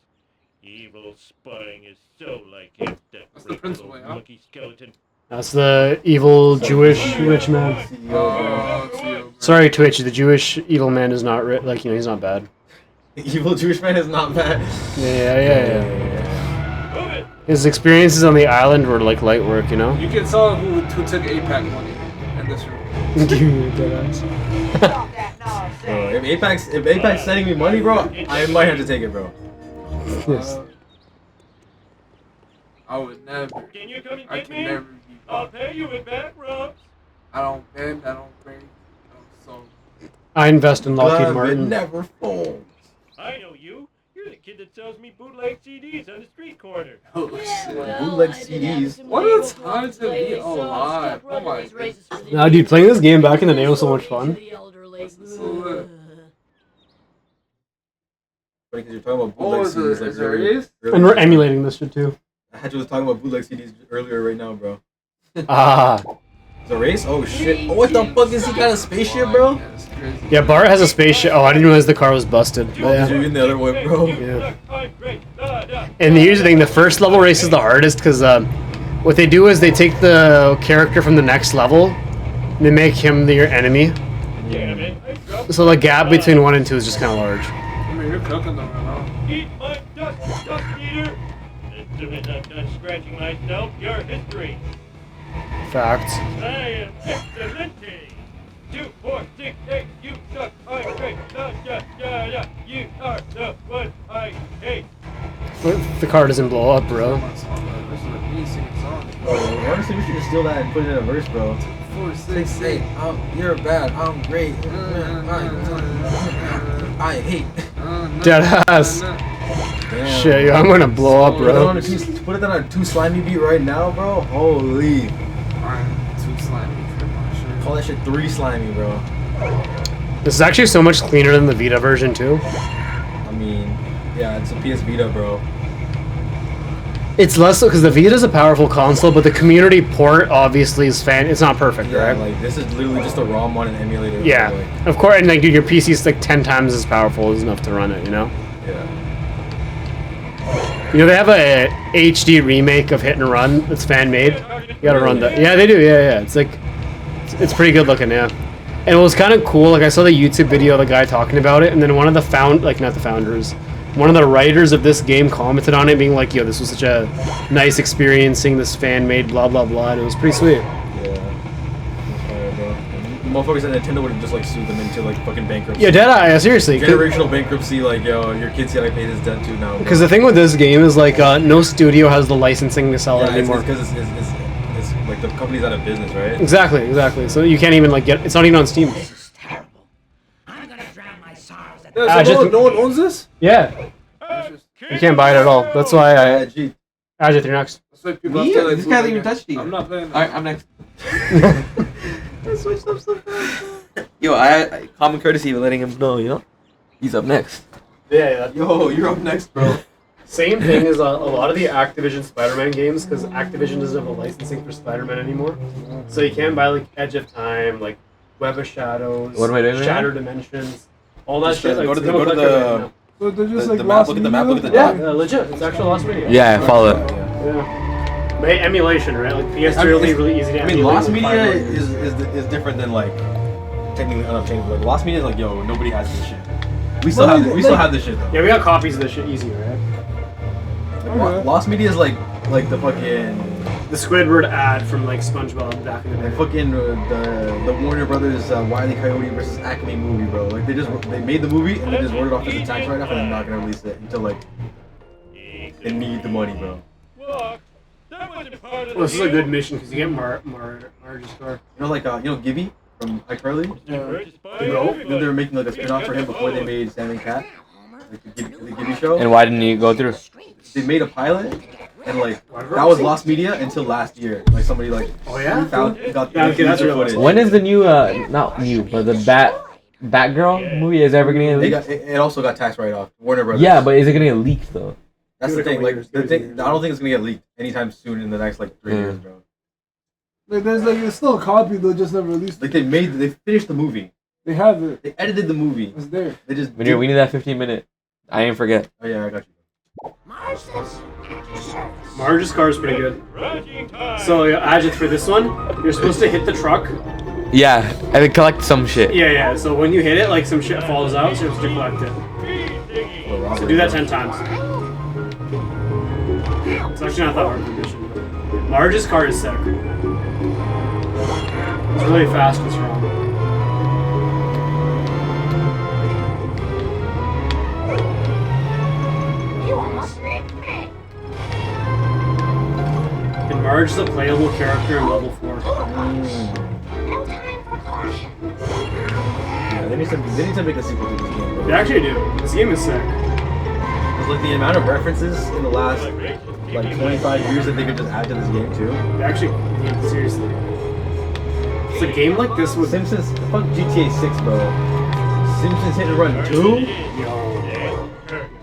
Evil spying is so like him. That's the principal, yeah? Monkey skeleton. That's the evil Jewish rich man. Sorry, Twitch. The Jewish evil man is not like, you know, he's not bad. The evil Jewish man is not bad. Yeah. His experiences on the island were like light work, you know. You can tell who took APAC money in this room. Dude, deadass. Stop that nonsense. Bro, if Apex sending me money, bro, I might have to take it, bro. I would never. Can you come and I get can me? never be. I'll pay you in back rubs. I don't bend. I don't break. So. I invest in Lockheed Love, it Martin. never folds. I know you. You're the kid that sells me bootleg CDs on the street corner. Oh shit. Bootleg CDs. What a time to be alive. Oh my goodness. Nah, dude, playing this game back in the day was so much fun. Because you're talking about Oh, bootleg is there, CDs. is there is? And we're emulating this shit too. I was talking about bootleg CDs earlier right now, bro. Ah. The race? Oh shit. Oh, what the fuck is he got a spaceship, bro? Yeah, Bart has a spaceship. Oh, I didn't realize the car was busted. But yeah. You're in the other one, bro. Yeah. And here's the thing, the first level race is the hardest because what they do is they take the character from the next level and they make him your enemy. So the gap between 1 and 2 is just kind of large. I mean, you're cooking them right now. Eat my dust eater. As soon as I'm done scratching myself, your history. Facts. I am excelente. 2, 4, 6, 8, you suck. I'm great. You are the one I hate. The car doesn't blow up, bro. Honestly, we should just steal that and put it in a verse, bro. 4, 6, 8. You're bad. I'm great. I hate. Deadass. Damn. Shit, yo, I'm gonna blow up, bro. Put it on a 2 slimy beat right now, bro. Holy. Too slimy for my shit. Call that shit 3 slimy, bro. This is actually so much cleaner than the Vita version too. I mean, yeah, it's a PS Vita, bro. It's less so because the Vita is a powerful console, but the community port obviously is it's not perfect, Yeah, right? like this is literally just a ROM on an emulator. Yeah, Like, of course, and like dude, your PC is like 10 times as powerful as enough to run it, you know? yeah. You know, they have a HD remake of Hit and Run that's fan made. You gotta run that. Yeah, they do, yeah. It's like, it's pretty good looking, yeah. And it was kind of cool, like I saw the YouTube video of the guy talking about it, and then one of the one of the writers of this game commented on it, being like, yo, this was such a nice experience seeing this fan made blah blah blah, and it was pretty sweet. Motherfuckers at Nintendo would have just like sued them into like fucking bankruptcy. Yeah, dead-eye, seriously. Generational bankruptcy, like, yo, your kids gotta pay this debt too now. Bro. Because the thing with this game is like, no studio has the licensing to sell it anymore. Because it's like the company's out of business, right? Exactly. So you can't even like it's not even on Steam. No one owns this? Yeah. You can't buy it at all. That's why Ajit, you're next. Me? This guy hasn't even touched you. I'm not playing. Alright, I'm next. I switched up so fast. Yo, I common courtesy for letting him know, you know? He's up next. Yeah. Yo, you're up next, bro. Same thing as a lot of the Activision Spider-Man games, because Activision doesn't have a licensing for Spider-Man anymore. So you can't buy like Edge of Time, like Web of Shadows, What am I doing Shattered Dimensions, all that Just shit. Like, go to it's the- gonna go to click the- right now. So they're just The like map, look at the map, look at the Yeah, legit. It's actual Lost Media. Yeah, I follow it. Yeah. Emulation, right? Like PS3 will be really easy to I mean, emulate Lost with Media 5 is different than like technically unobtainable. Like Lost Media is like, yo, nobody has this shit. We still have this shit though. Yeah, we got copies of this shit easy, right? Like, Lost Media is like the fucking The Squidward ad from like SpongeBob back in the day. like fucking the Warner Brothers Wile E. Coyote versus Acme movie, bro. Like they made the movie and they just wrote it off as a tax write-off and they're not gonna release it until like they need the money, bro. Well, this is a good mission because you get Marge's car. You know Gibby from iCarly? No. They were making like a spin-off for him before they made Sam and Cat, like the Gibby show. And why didn't you go through? They made a pilot, and like that was lost media until last year. Like somebody like got that's real. footage. When is the new not new, but the Batgirl movie is ever gonna get leaked? It also got tax write-off. Warner Brothers. Yeah, but is it gonna get leaked though? That's the thing. Like I don't think it's gonna get leaked anytime soon in the next like 3 years, bro. Like there's still a copy, they'll just never released. Like they finished the movie. They have it. They edited the movie. It's there. They just. We need that 15-minute. I ain't forget. Oh yeah, I got you. Marge's car is pretty good. So, Ajit, for this one, you're supposed to hit the truck. Yeah, and then collect some shit. Yeah. So when you hit it, like some shit falls out, so you have to collect it. So do that 10 times. It's actually not that hard for mission. Marge's car is sick. It's really fast and strong. Marge is a playable character in level 4. Yeah, they need to make a sequel to this game. Bro. They actually do. This game is sick. It's like the amount of references in the last like 25 years that they could just add to this game too. They actually, yeah, seriously. It's a game like this with Simpsons. Fuck GTA 6, bro. Simpsons Hit and Run 2.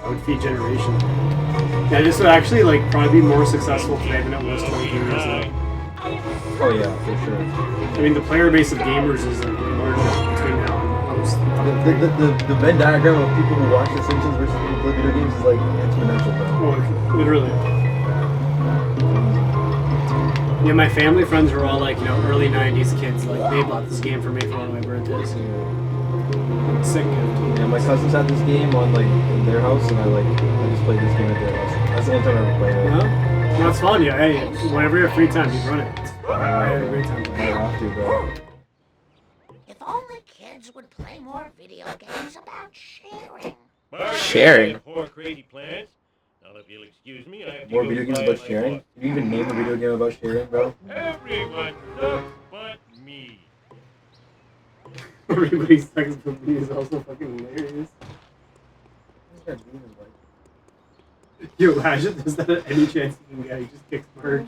I would feed generation. Yeah, this would actually like probably be more successful today than it was 20 years ago. Oh yeah, for sure. I mean, the player base of gamers is like larger between now and most. The Venn diagram of people who watch The Simpsons versus people who play video games is like exponential, bro. Well, literally. Yeah, my family friends were all like, you know, early 90s kids. Like, they bought this game for me for one of my birthdays. Sick gift. Yeah, my cousins had this game on like in their house, and I just played this game at their house. That's the only time I ever played it. Yeah, well, it's fun. Yeah, hey, whenever you have free time, you run it. I had a great time. I have to, bro. If only kids would play more video games about sharing. Sharing? Four crazy plants. Now, if you'll excuse me, I have to More go video games buy about my sharing? book. Can you even name a video game about sharing, bro? Everyone sucks but me. Everybody sucks but me is also fucking hilarious. Yo, imagine there's that any chance you can get, he just kicks Merge.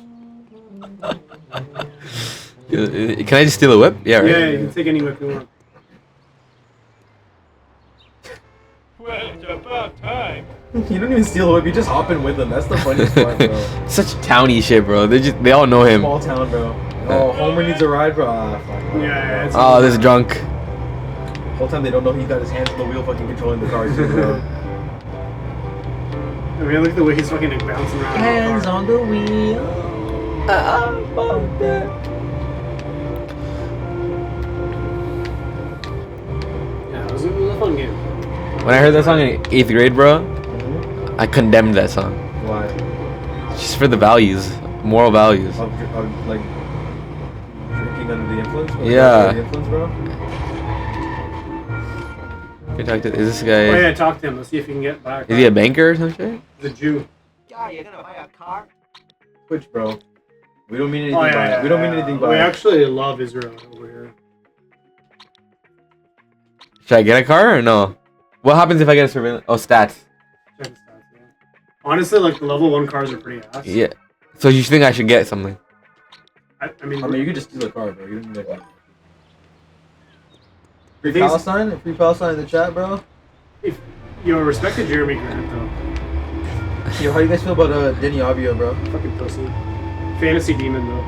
Can I just steal a whip? Yeah, right? Yeah, you can take any whip you want. Well, it's about time. You don't even steal a whip, you just hop in with them. That's the funniest part, bro. Such towny shit, bro. They all know him. Small town, bro. Oh, Homer needs a ride, bro. Ah, fuck. Yeah, it's Oh, this drunk. The whole time they don't know he got his hands on the wheel fucking controlling the car, too, bro. I mean, look at the way he's fucking like, bouncing around. Hands on the wheel. Yeah, it was a fun game. When I heard that song in 8th grade, bro, I condemned that song. Why? Just for the values, moral values. Of like drinking under the influence? Yeah. Under the influence, bro? Can I talk to, is this Oh guy? yeah, talk to him. Let's see if he can get back. Is he a banker or some shit? The Jew. Are you gonna buy a car? Twitch, bro. We don't mean anything Oh, by yeah, it. We don't mean anything by We it. actually love Israel over here. Should I get a car or no? What happens if I get a surveillance? Oh, stats. Check the stats, yeah. Honestly, like the level 1 cars are pretty ass. Yeah. So you think I should get something? I mean, you could just steal a car, bro. You don't need that. Free things- Palestine? Free Palestine in the chat, bro? Yo, respect to Jeremy Grant though. Yo, how do you guys feel about Denny Abia, bro? Fucking pussy. Fantasy demon though.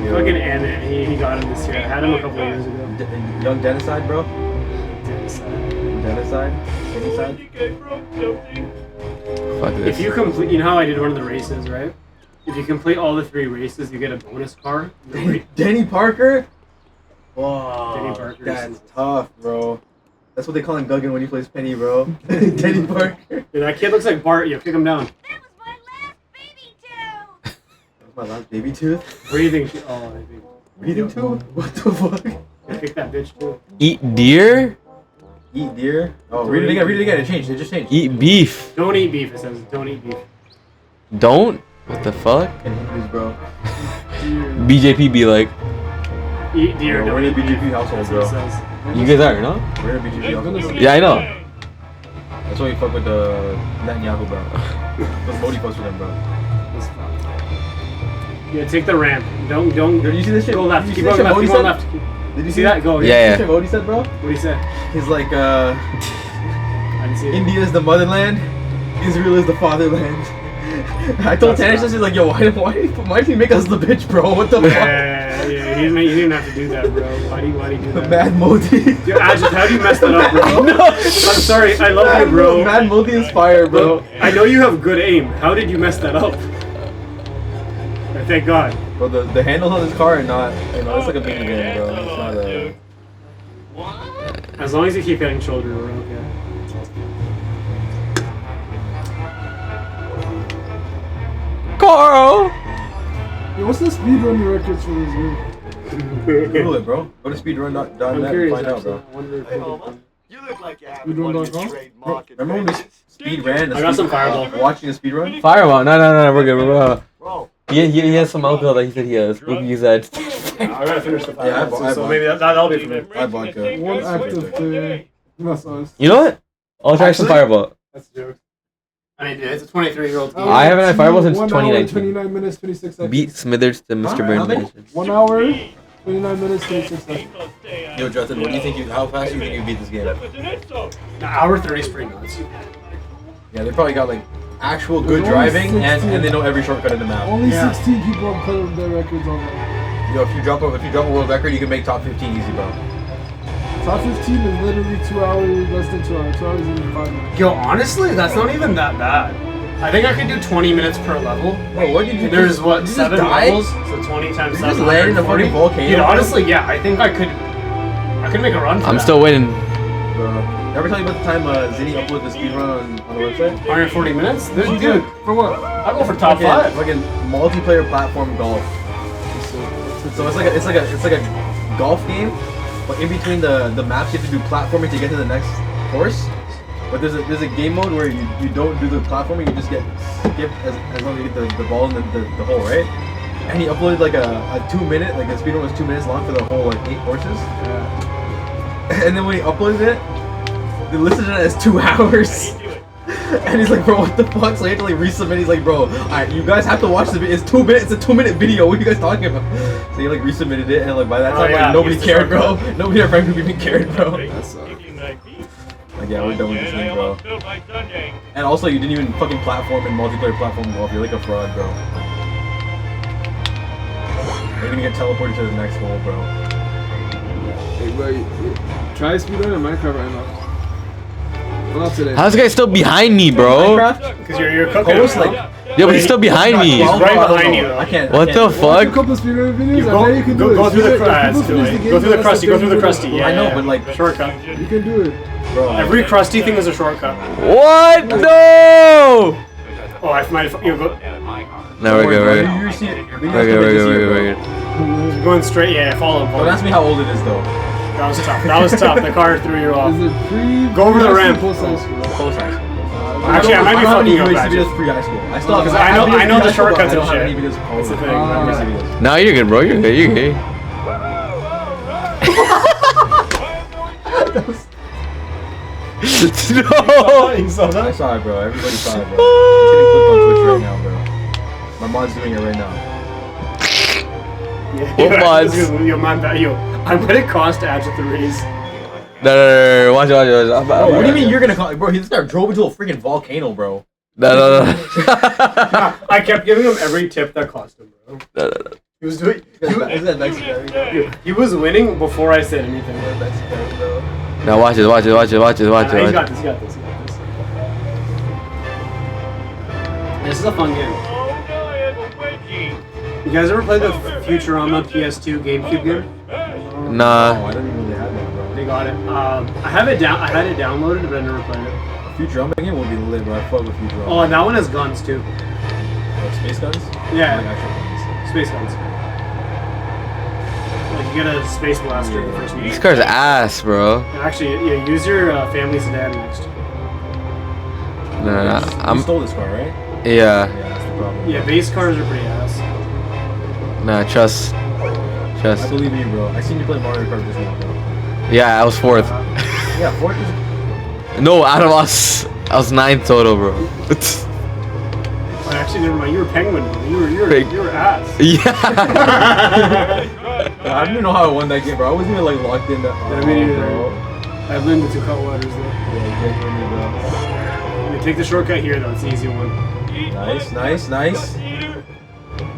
Fucking Ant, he got him this year. I had him a couple of years ago. Young Dennicide, bro? Dennicide. Dennicide? Fuck this. If you complete, you know how I did one of the races, right? If you complete all the 3 races, you get a bonus car. Denny Parker? Whoa, Denny Parker. that's tough, bro. That's what they call him Guggen when he plays Penny, bro. Denny Parker. Dude, that kid looks like Bart. Yo, kick him down. That was my last baby tooth. Breathing. Oh, I think. Breathing tooth? What the fuck? Yeah, kick that bitch too. Eat deer? Eat deer? Oh, read it again, read it again. It changed, it just changed. Eat beef. Don't eat beef, it says. Don't eat beef. Don't? What the fuck? Please, bro. BJP be like, Eat deer. Bro, Don't we're in eat a BGP beef. household, That's what it bro. says. you guys are, no? We're in a BGP household. Yeah, I know. That's why we fuck with the Netanyahu, bro. Those Modi fucks with him, bro. That's fine. Yeah, take the ramp. Don't. Yo, did you see this shit? Go left. Did Keep you see going that left. shit Keep going Modi left. said? Did you See that? Go. Yeah, Did you yeah. see what Modi said, bro? What do you say? He's like, I didn't see it. India is the motherland, Israel is the fatherland. I told Tanish this, he's like, yo, why did he make us the bitch, bro? What the fuck? Yeah, he didn't have to do that, bro. Why do you do that? Mad Modi. Yo, Ajit, how do you mess that up, bro? No. I'm sorry, I love you, bro. Mad Modi is fire, bro. I know you have good aim. How did you mess that up? Thank God. Bro, the handles on this car are not, it's like a minivan, bro. It's not a... As long as you keep hitting shoulder, we're okay. Carl! Yo, what's the speedrun records for this game? Google it, bro. Go to speedrun.net I'm and curious, find out, actually. bro. I wonder if You look like you have You doing one of those your wrong? trade market. Remember when we speed ran? I got some Fireball. Watching a speed run? Fireball. No, we're good. Bro, He has some alcohol that he said he has. He said. I gotta finish the Yeah, I Fireball, bought- so maybe that'll be for me. I vodka. One active player. That's us. You know what? I'll try some Fireball. That's a joke. I mean, it's a 23-year-old game. I haven't had Fireball since 1 hour, 2019. 29 minutes, 26 seconds. Beat Smithers to Mr. How many? Burns. 1 hour, 29 minutes, 26 seconds. Yo, Justin, what do you think? How fast do you think you beat this game? An hour 30 is pretty nuts. Yeah, they probably got like actual good There's only driving, and 16. they know every shortcut in the map. Only Yeah. 16 people have put their records on there. Yo, if you drop a world record, you can make top 15 easy, bro. Top 15 is literally 2 hours, less than 2 hours. 2 hours and 5 minutes. Yo, honestly, that's not even that bad. I think I could do 20 minutes per level. Bro, what did you? There's did what, you just 7 die? levels? So 20 times Did you 7. just land in a fucking volcano? Dude, honestly, yeah, I think I could make a run for I'm that. still waiting. Bro, ever tell you about the time Zinni uploaded the speedrun on the website? 140 minutes? Dude, for what? I'll go for top 5. Fucking multiplayer platform golf. So it's like a golf game, but in between the maps you have to do platforming to get to the next course. But there's a game mode where you don't do the platforming, you just get skipped as long as you get the ball in the hole, right? And he uploaded like a 2 minute, like the speedrun was 2 minutes long for the whole like 8 courses. Yeah. And then when he uploaded it, they listed it as 2 hours. And he's like, bro, what the fuck? So he had to like resubmit. He's like, bro, alright, you guys have to watch the video. It's 2 minutes. It's a 2-minute video. What are you guys talking about? So he like resubmitted it, and like by that time, yeah, like nobody he's the cared, bro. shortcut. Nobody in our friend group even cared, bro. That sucks. Like, yeah, we're done with this thing, bro. And also, you didn't even fucking platform in multiplayer platform golf. You're like a fraud, bro. You're gonna get teleported to the next hole, bro. Hey, bro, try speedrun in Minecraft right now. Well, not today. How's this guy still behind me, bro? Minecraft? Because you're cooking. Post, like, Yeah, but he's still behind me. He's right behind you, though. I can't. What the Watch a fuck? couple speedrun videos. You I bet you can do it. go through the People finish crusty. game, Go through the that's crusty. the Go through the thing. crusty. Yeah, I know, yeah. but like, Shortcut. You can do it. bro. Every crusty thing is a shortcut. What? No! Oh, I might have. You go. No, we're good, we're good. You see it. We're good, we're good, we're good, we're good. Going straight. Yeah, follow him. Don't ask me how old it is, though. That was tough. That was tough. The car threw you off. Is it pre? Go over the pre-high ramp. school, post high school? Post high school. Actually, I might be fucking up. UHC videos pre-high school. I still have. Because I know the shortcuts I and don't have any shit. videos That's the post. thing. videos. No, you're good, bro. You're good. You're good. No! You saw I that? saw it, bro. Everybody saw it, bro. It's getting clipped on Twitch right now, bro. My mod's doing it right now. What mods? Yo, man, I bet it cost to add to 3s. No. Watch it. Bro, what do you mean you're gonna call? Bro, this guy drove into a freaking volcano, bro. No. I kept giving him every tip that cost him, bro. No. He was doing. Is that Mexican? He was winning before I said anything. Mexican, bro. Now watch it. He's got this. This is a fun game. You guys ever played the Futurama PS2 GameCube game? Nah. Oh, I don't even really have that, bro. They got it. I had it downloaded, but I never played it. Futurama game will be lit, bro. I fuck with Futurama. Oh, and that one has guns too. Like space guns? Yeah. Like actual guns. Space guns. Like you get a space blaster in the first This one. car's ass, bro. And actually, yeah, use your family sedan next. No. You stole this car, right? Yeah. Yeah, that's the problem. Yeah, base cars are pretty ass. Nah, trust. I believe in you, bro. I seen you play Mario Kart this week, bro. Yeah, I was 4th. Yeah, fourth is. No, out of us, I was 9th total, bro. Oh, actually, never mind. You were penguin. Bro. You were ass. Yeah. I don't even know how I won that game, bro. I wasn't even like locked in that. Yeah, me neither. Bro. I learned the 2 cut waters though. Yeah, genuinely, bro. You take the shortcut here though. It's the easy one. Nice.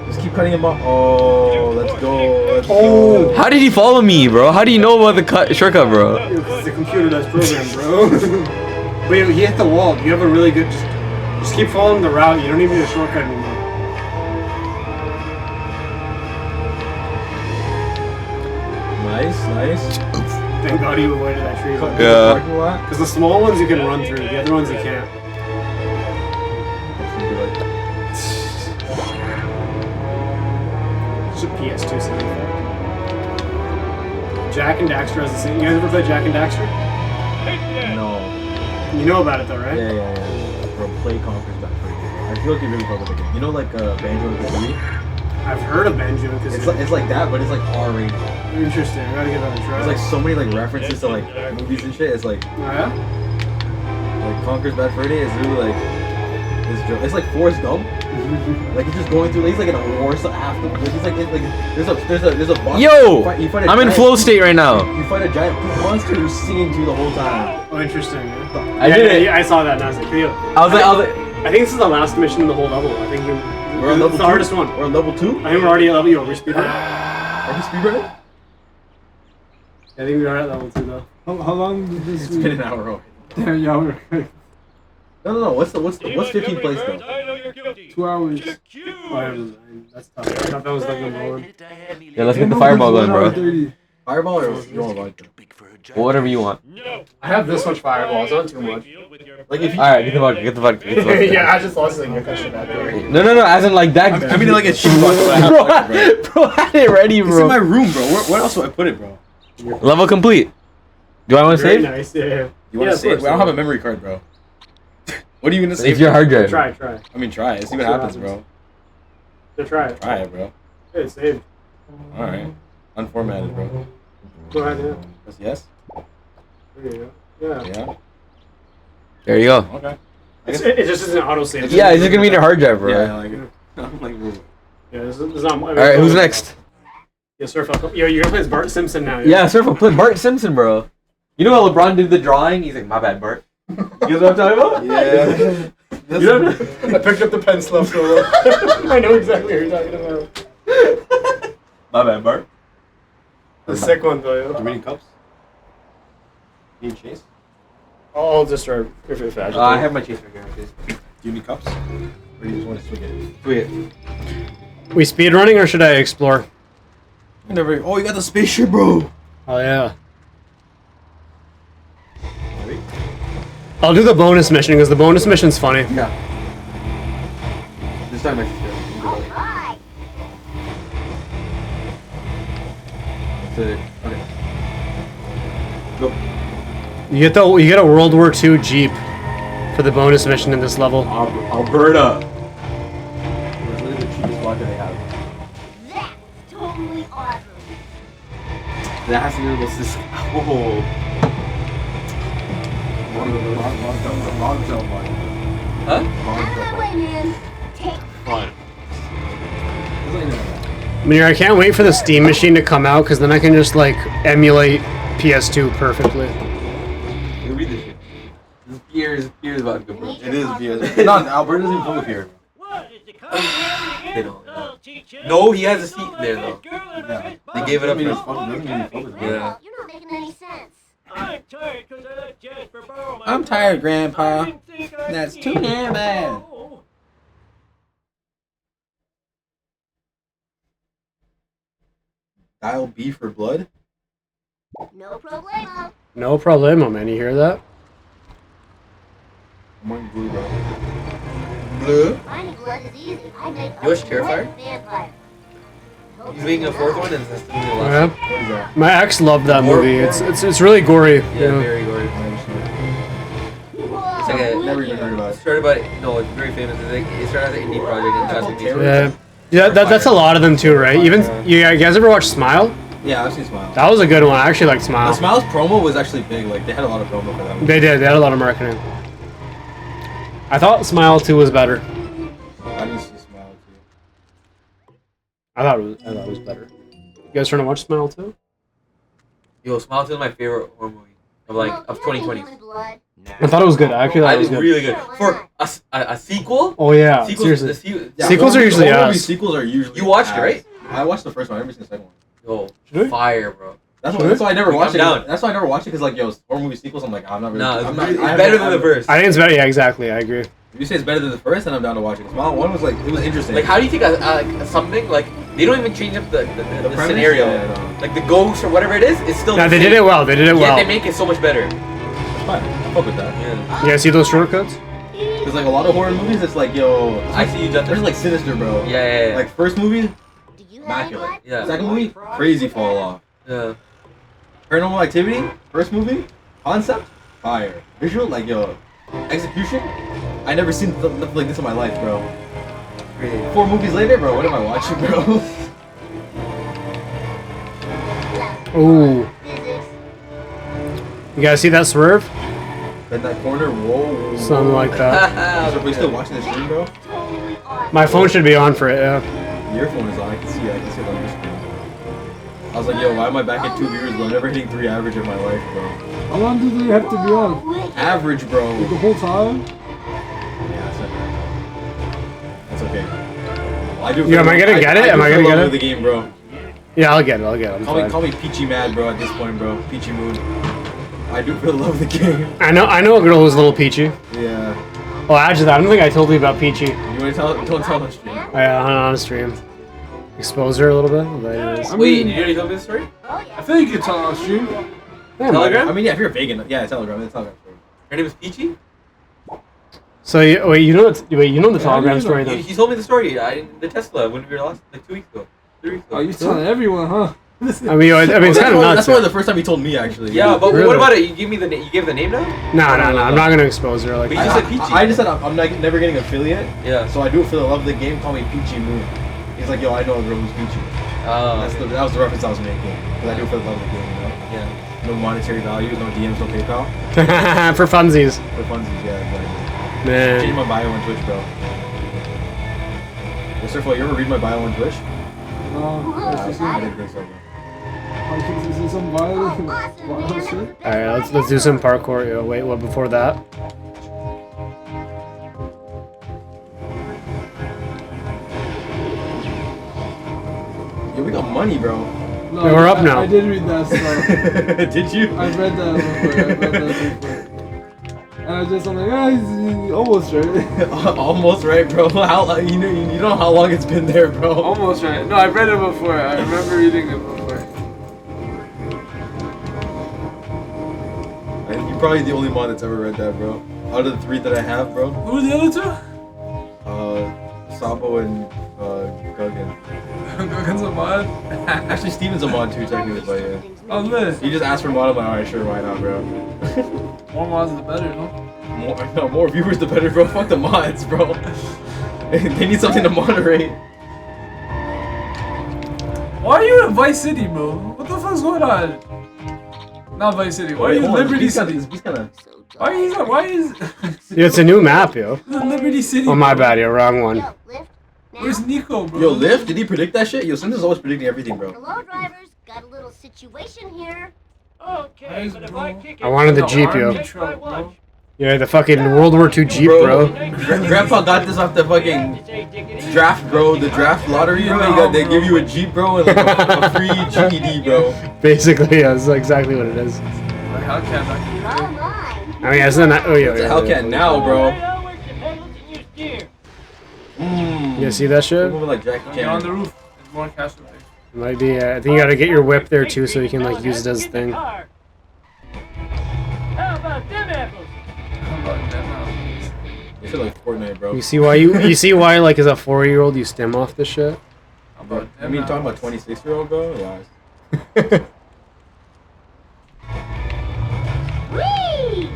Just keep cutting him off. Oh, let's go. How did he follow me, bro? How do you know about the shortcut, bro? It's the computer that's programmed, bro. But you hit the wall. You have a really good. Just keep following the route. You don't even need a shortcut anymore. Nice. Thank God you avoided that tree. Yeah. Because the small ones you can run through. The other ones you can't. It's a PS2 sound effect. Jack and Daxter has the same. You guys ever play Jack and Daxter? No. You know about it though, right? Yeah. Bro, play Conquer's Bad Fur Day. I feel like you really fuck with the game. You know, like Banjo and Kazooie? I've heard of Banjo because It's like that, but it's like R-rated. Interesting. I gotta give that a try. There's like so many like references to like movies and shit. It's like Oh yeah? like Conquer's Bad Fur Day is really like it's like Forrest Gump. Like he's just going through. Like, he's like in a war. So after like he's like there's a boss. Yo, you fight a I'm in giant- flow state right now. You fight a giant poop monster who's singing to you the whole time. Oh, interesting. Yeah. I did it. Yeah, I saw that. And I was like, yo. I was like, I think this is the last mission in the whole level. I think We're on level the 2? hardest one. We're on level 2? I think we're already at level. Yo, we're speedrunning. Are we speedrunning? I think we are at level 2 though. How long did this? It's been an hour already. Damn, y'all were quick. No. What's 15th place though? 2 hours. That's tough. I thought that was like number 1. Yeah, let's get the fireball going, bro. 30. Fireball or you want vodka? Whatever you want. I have this much fireball. It's not too much. Like if you, All right, get the vodka. Get the vodka. Yeah, I just lost it. Get that shit out there. No. As in like that. I mean like it's cheap vodka. Bro, I had it ready, It's in bro. my room, bro. Where else do I put it, bro? Level complete. Do I want to Very save? nice. Yeah. You want to save? I don't have a memory card, bro. What are you gonna save? Save your hard drive. Try. I mean, try it. See what happens, bro. Yeah, try it. Try it, bro. Hey, it's saved. All right. Unformatted, bro. Go ahead. Yeah. That's yes. There you go. Yeah. Yeah. There you go. Okay. It just isn't auto save. Yeah, it's just gonna be in your hard drive, bro. Yeah, like I'm like. Yeah, this is not. All right, who's next? Yeah, Surf. Yo, you're gonna play as Bart Simpson now. Yeah, Surf. Play Bart Simpson, bro. You know how LeBron did the drawing? He's like, my bad, Bart. You guys know what I'm talking about? Yeah. You know? I picked up the pencil up, so I know exactly what you're talking about. My bad, Bart. The sick one, though. Do we need cups? Need chase? I'll just start if I have my chase right here. Please. Do you need cups? Or do you just want to swing it? Sweet. We speed running or should I explore? Never. Oh, you got the spaceship, bro. Oh yeah. I'll do the bonus mission because the bonus mission's funny. Yeah. This time I should. Okay. Go. You get a World War II Jeep for the bonus mission in this level. Alberta. It's literally the cheapest vodka they have. That's totally awesome. That has to be the system. Oh. Huh? Out of the way, man. Take Fine. I mean, I can't wait for the Steam machine to come out because then I can just like emulate PS2 perfectly. You read this shit. This beer is vodka, bro. It is beer. No, Alberta doesn't even full of beer. They don't. No, he has a seat there though. Yeah. They gave it up. Doesn't mean For it's fucking- doesn't mean it's full of beer. Yeah. You're not making any sense. I'm tired because I let Jasper borrow my I'm tired, Grandpa. I didn't think I'd That's see too you. damn bad. Oh. Dial B for blood. No problemo. No problemo, man. You hear that? I'm on blue, bro. Blue. Finding blood is easy. I make You watch Terrifier? vampire. He's making a fourth one and that's the last. Yeah. What is that? My ex loved that movie. It's really gory. Yeah, Yeah. very gory. It's like a. Never even heard about It it. started by no, it's very famous. It's like it started as an indie project and that's what Yeah. Yeah, that's a lot of them too, right? Even you guys ever watch Smile? Yeah, I've seen Smile. That was a good one. I actually like The Smile. Smile's promo was actually big. Like they had a lot of promo for that. They did. They had a lot of marketing. I thought Smile 2 was better. I didn't see Smile too. I thought it was better. You guys trying to watch Smile 2? Yo, Smile 2 is my favorite horror movie of 2020. I thought it was good. I actually thought it was good. Really good. For a sequel? Oh yeah, Sequels, seriously. Sequels are usually ass. Sequels are usually. You watched it, ass. right? I watched the first one. I never seen the second one. Yo, Should I? fire, bro. That's why I never watched it. down. That's why I never watched it because like yo, horror movie sequels. I'm like I'm not really. Nah, I'm it's, not, it's I better haven't- than the first. I think it's better. Yeah, exactly. I agree. If you say it's better than the first, then I'm down to watch it. Smile 1 was like it was interesting. Like, how do you think something like they don't even change up the premise? scenario? Yeah, no. Like the ghost or whatever it is, it's still. No, the they same. did it well. They did it Yet well. they make it so much better. It's fine. I fuck with that. Yeah. Yeah, see those shortcuts? Because like a lot of horror movies, it's like yo, I see you, Justin. there's like sinister, bro. Yeah. Like first movie, Do you have any immaculate. Yeah. Second movie, crazy fall off. Yeah. Paranormal Activity, first movie, concept, fire. Visual, like yo, execution. I never seen nothing like this in my life, bro. 4 movies later, bro. What am I watching, bro? Ooh. You guys see that swerve? In that corner, whoa. Something like that. Are we still watching the stream, bro? My phone should be on for it, yeah. Your phone is on. I can see it on your screen. I was like, yo, why am I back at 2 viewers, bro? Never hitting 3 average in my life, bro. How long do they have to be on? Average, bro. Like the whole time? Yeah, that's okay. I do. Yeah, am I gonna get it? Am I gonna get it? The game, bro. Yeah, I'll get it. I'll get it. Call me Peachy Mad, bro. At this point, bro. Peachy Mood. I do feel love the game. I know a girl who's a little peachy. Yeah. Oh, actually, I don't think I told you about peachy. You want to tell? Don't tell on stream. Yeah, on stream. Expose her a little bit. But anyways. Wait, did you already tell me the story? I feel like you can tell on stream. Yeah, Telegram? I mean, yeah, if you're vegan, yeah, Telegram. It's Telegram. Her name is Peachy? So wait, you know the Telegram story then? He told me the story. The Tesla when we were last, like 2 weeks ago, 3 weeks ago. Oh, you're telling everyone, huh? I mean, it's kind of nuts. That's probably the first time he told me, actually. Yeah, but Really? what about it? You gave me the you gave the name now? No. I'm not gonna expose her. Like, But you just said Peachy. I just said I'm never getting affiliate. Yeah. So I do it for the love of the game. Call me Peachy Moon. He's like, yo, I know a girl who's Peachy. That was the reference I was making. Because I do it for the love of the game, you know? Yeah. No monetary values, no DMs, no PayPal. for funsies. For funsies, yeah, exactly. Man. Change my bio on Twitch, bro. Yo, Surfo, you ever read my bio on Twitch? No. I didn't think so, bro. I think this is some violent shit. Alright, let's do some parkour. Yo, wait, what before that? Yo, we got money, bro. No, Yeah, we're up now. I did read that stuff. Did you? I read that before. And I just, I'm like, he's almost right. Almost right, bro. How you know how long it's been there, bro. Almost right. No, I read it before. I remember reading it before. You're probably the only mod that's ever read that, bro. Out of the 3 that I have, bro. Who are the other 2? Sabo and Guggen. Guggen's a mod? Actually, Steven's a mod too, technically, but yeah. Oh, lit. He just asked for mod, I'm like, alright, sure, why not, bro? More mods the better, no? More viewers the better, bro. Fuck the mods, bro. They need something to moderate. Why are you in Vice City, bro? What the fuck's going on? Not Vice City. Why are you in Liberty City? Why is... Yeah, it's a new map, yo. Liberty City. Oh, my bad, yo. Wrong one. Where's Nico, bro? Yo, Lift, did he predict that shit? Yo, Simpsons is always predicting everything, bro. Hello, drivers. Got a little situation here. Okay, but if I kick it, I wanted the Jeep, yo. Truck, bro. Yeah, the fucking World War II Jeep, bro. Grandpa got this off the fucking draft, bro. The draft lottery, bro. They give you a Jeep, bro, and like a free GED, bro. Basically, yeah, that's exactly what it is. Like, how can I... I mean, it's not. Oh, yeah. What the hell can now, bro? You see that shit? Moving like Jackie Get on Chan. the roof. There's more cash up there. Might be. I think you gotta get your whip there too, so you can like use it as a thing. How about them apples? How about that now? You feel like Fortnite, bro. You see why like as a 4-year-old you stem off this shit? How about I mean, talking about 26-year-old, bro? Yeah. Whee!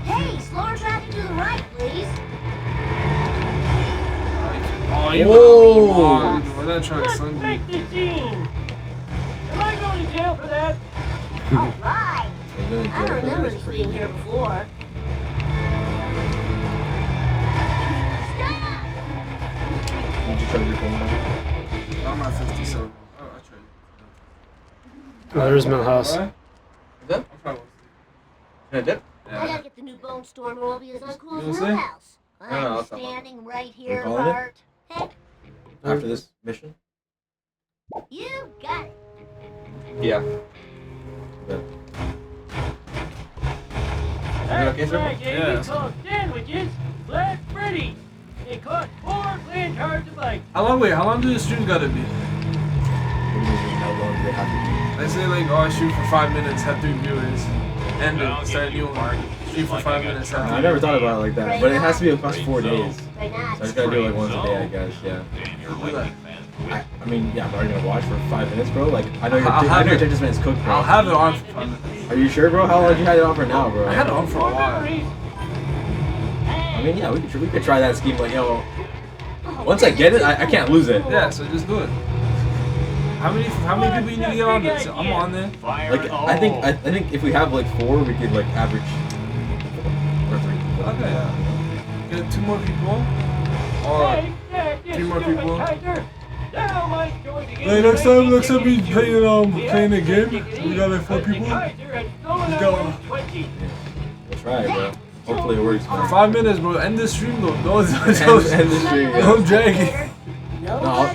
Hey, slower traffic to the right, please. Oh, you Whoa! We're not trying to Let's sun make you. this scene. Am I going to jail for that? All right. I don't remember this being here before. Did you charge your phone now? I'm at 57. Oh, I tried. Oh, there's Millhouse. Alright? That? I'm probably... Can I dip? I gotta get the new BONESTORM roll because I'm cool You as say? no house. No, I'm I'll stop. standing right here, calling it? Bart. Heck, After this mission? you got it. Yeah. But That's okay, sir? right, Jamie. Yeah. It's called sandwiches. Black Freddy. They caught 4 playing cards of bike. How long do the stream gotta be? how long do they have to I say like, oh, I shoot for 5 minutes, have 3 viewers. End it, start a new one. Shoot for 5 minutes, have 3 I never thought about it like that, but it has to be across 4 days. Right now, So I just gotta do it like once a day, I guess, yeah. viewers. I mean, yeah, I'm already gonna watch for 5 minutes, bro. Like, I know your attention span's cooked, bro. I'll have it on for 5 minutes. Are you sure, bro? How long you had it on for now, bro? I had it on for a while. I mean, yeah, we could try that scheme. Like, yo, once I get it, I can't lose it. Yeah, so just do it. How many people you need to get on this? I'm on there. Like, I think if we have like 4, we could like average 4 or 3. Okay, yeah. Get 2 more people. Or 3 more people. Hey, next time we playing a game. We got like 4 people. Let's go. We'll try it, bro. Hopefully it works, man. 5 minutes, bro. End the stream, though. Don't end the stream. Don't drag it. No.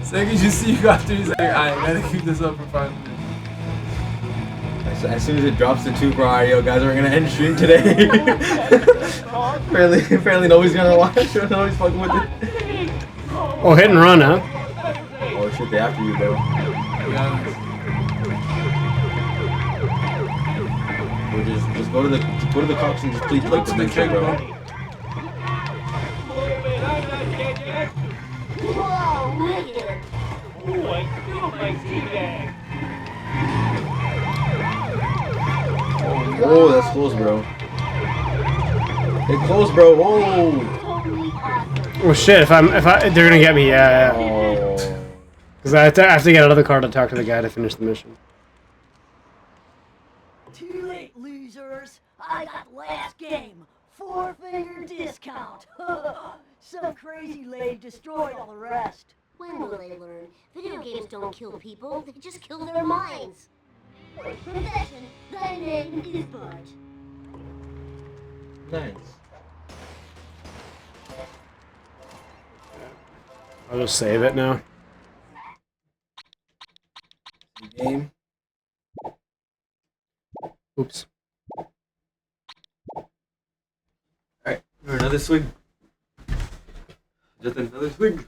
Second you see you after, he's like, I gotta keep this up for 5 minutes. As soon as it drops to 2 per hour, yo, guys, we're gonna end stream today. apparently nobody's gonna watch. Nobody's fucking with it. Oh, hit and run, huh? Oh shit, they after you, bro. Or just go to the cops and just please play the picture, bro. Whoa, wicked. Oh, that's close, bro. It's close, bro. Whoa. Oh shit! If they're gonna get me, yeah. Because I have to get another card to talk to the guy to finish the mission. Too late, losers. I got last game. 4-finger discount. Some crazy lady destroyed all the rest. When will they learn? Video games don't kill people, they just kill their minds. Profession, thy name is Bart. Nice. I'll just save it now. Game. Oops. Alright, another swing. Just another swing.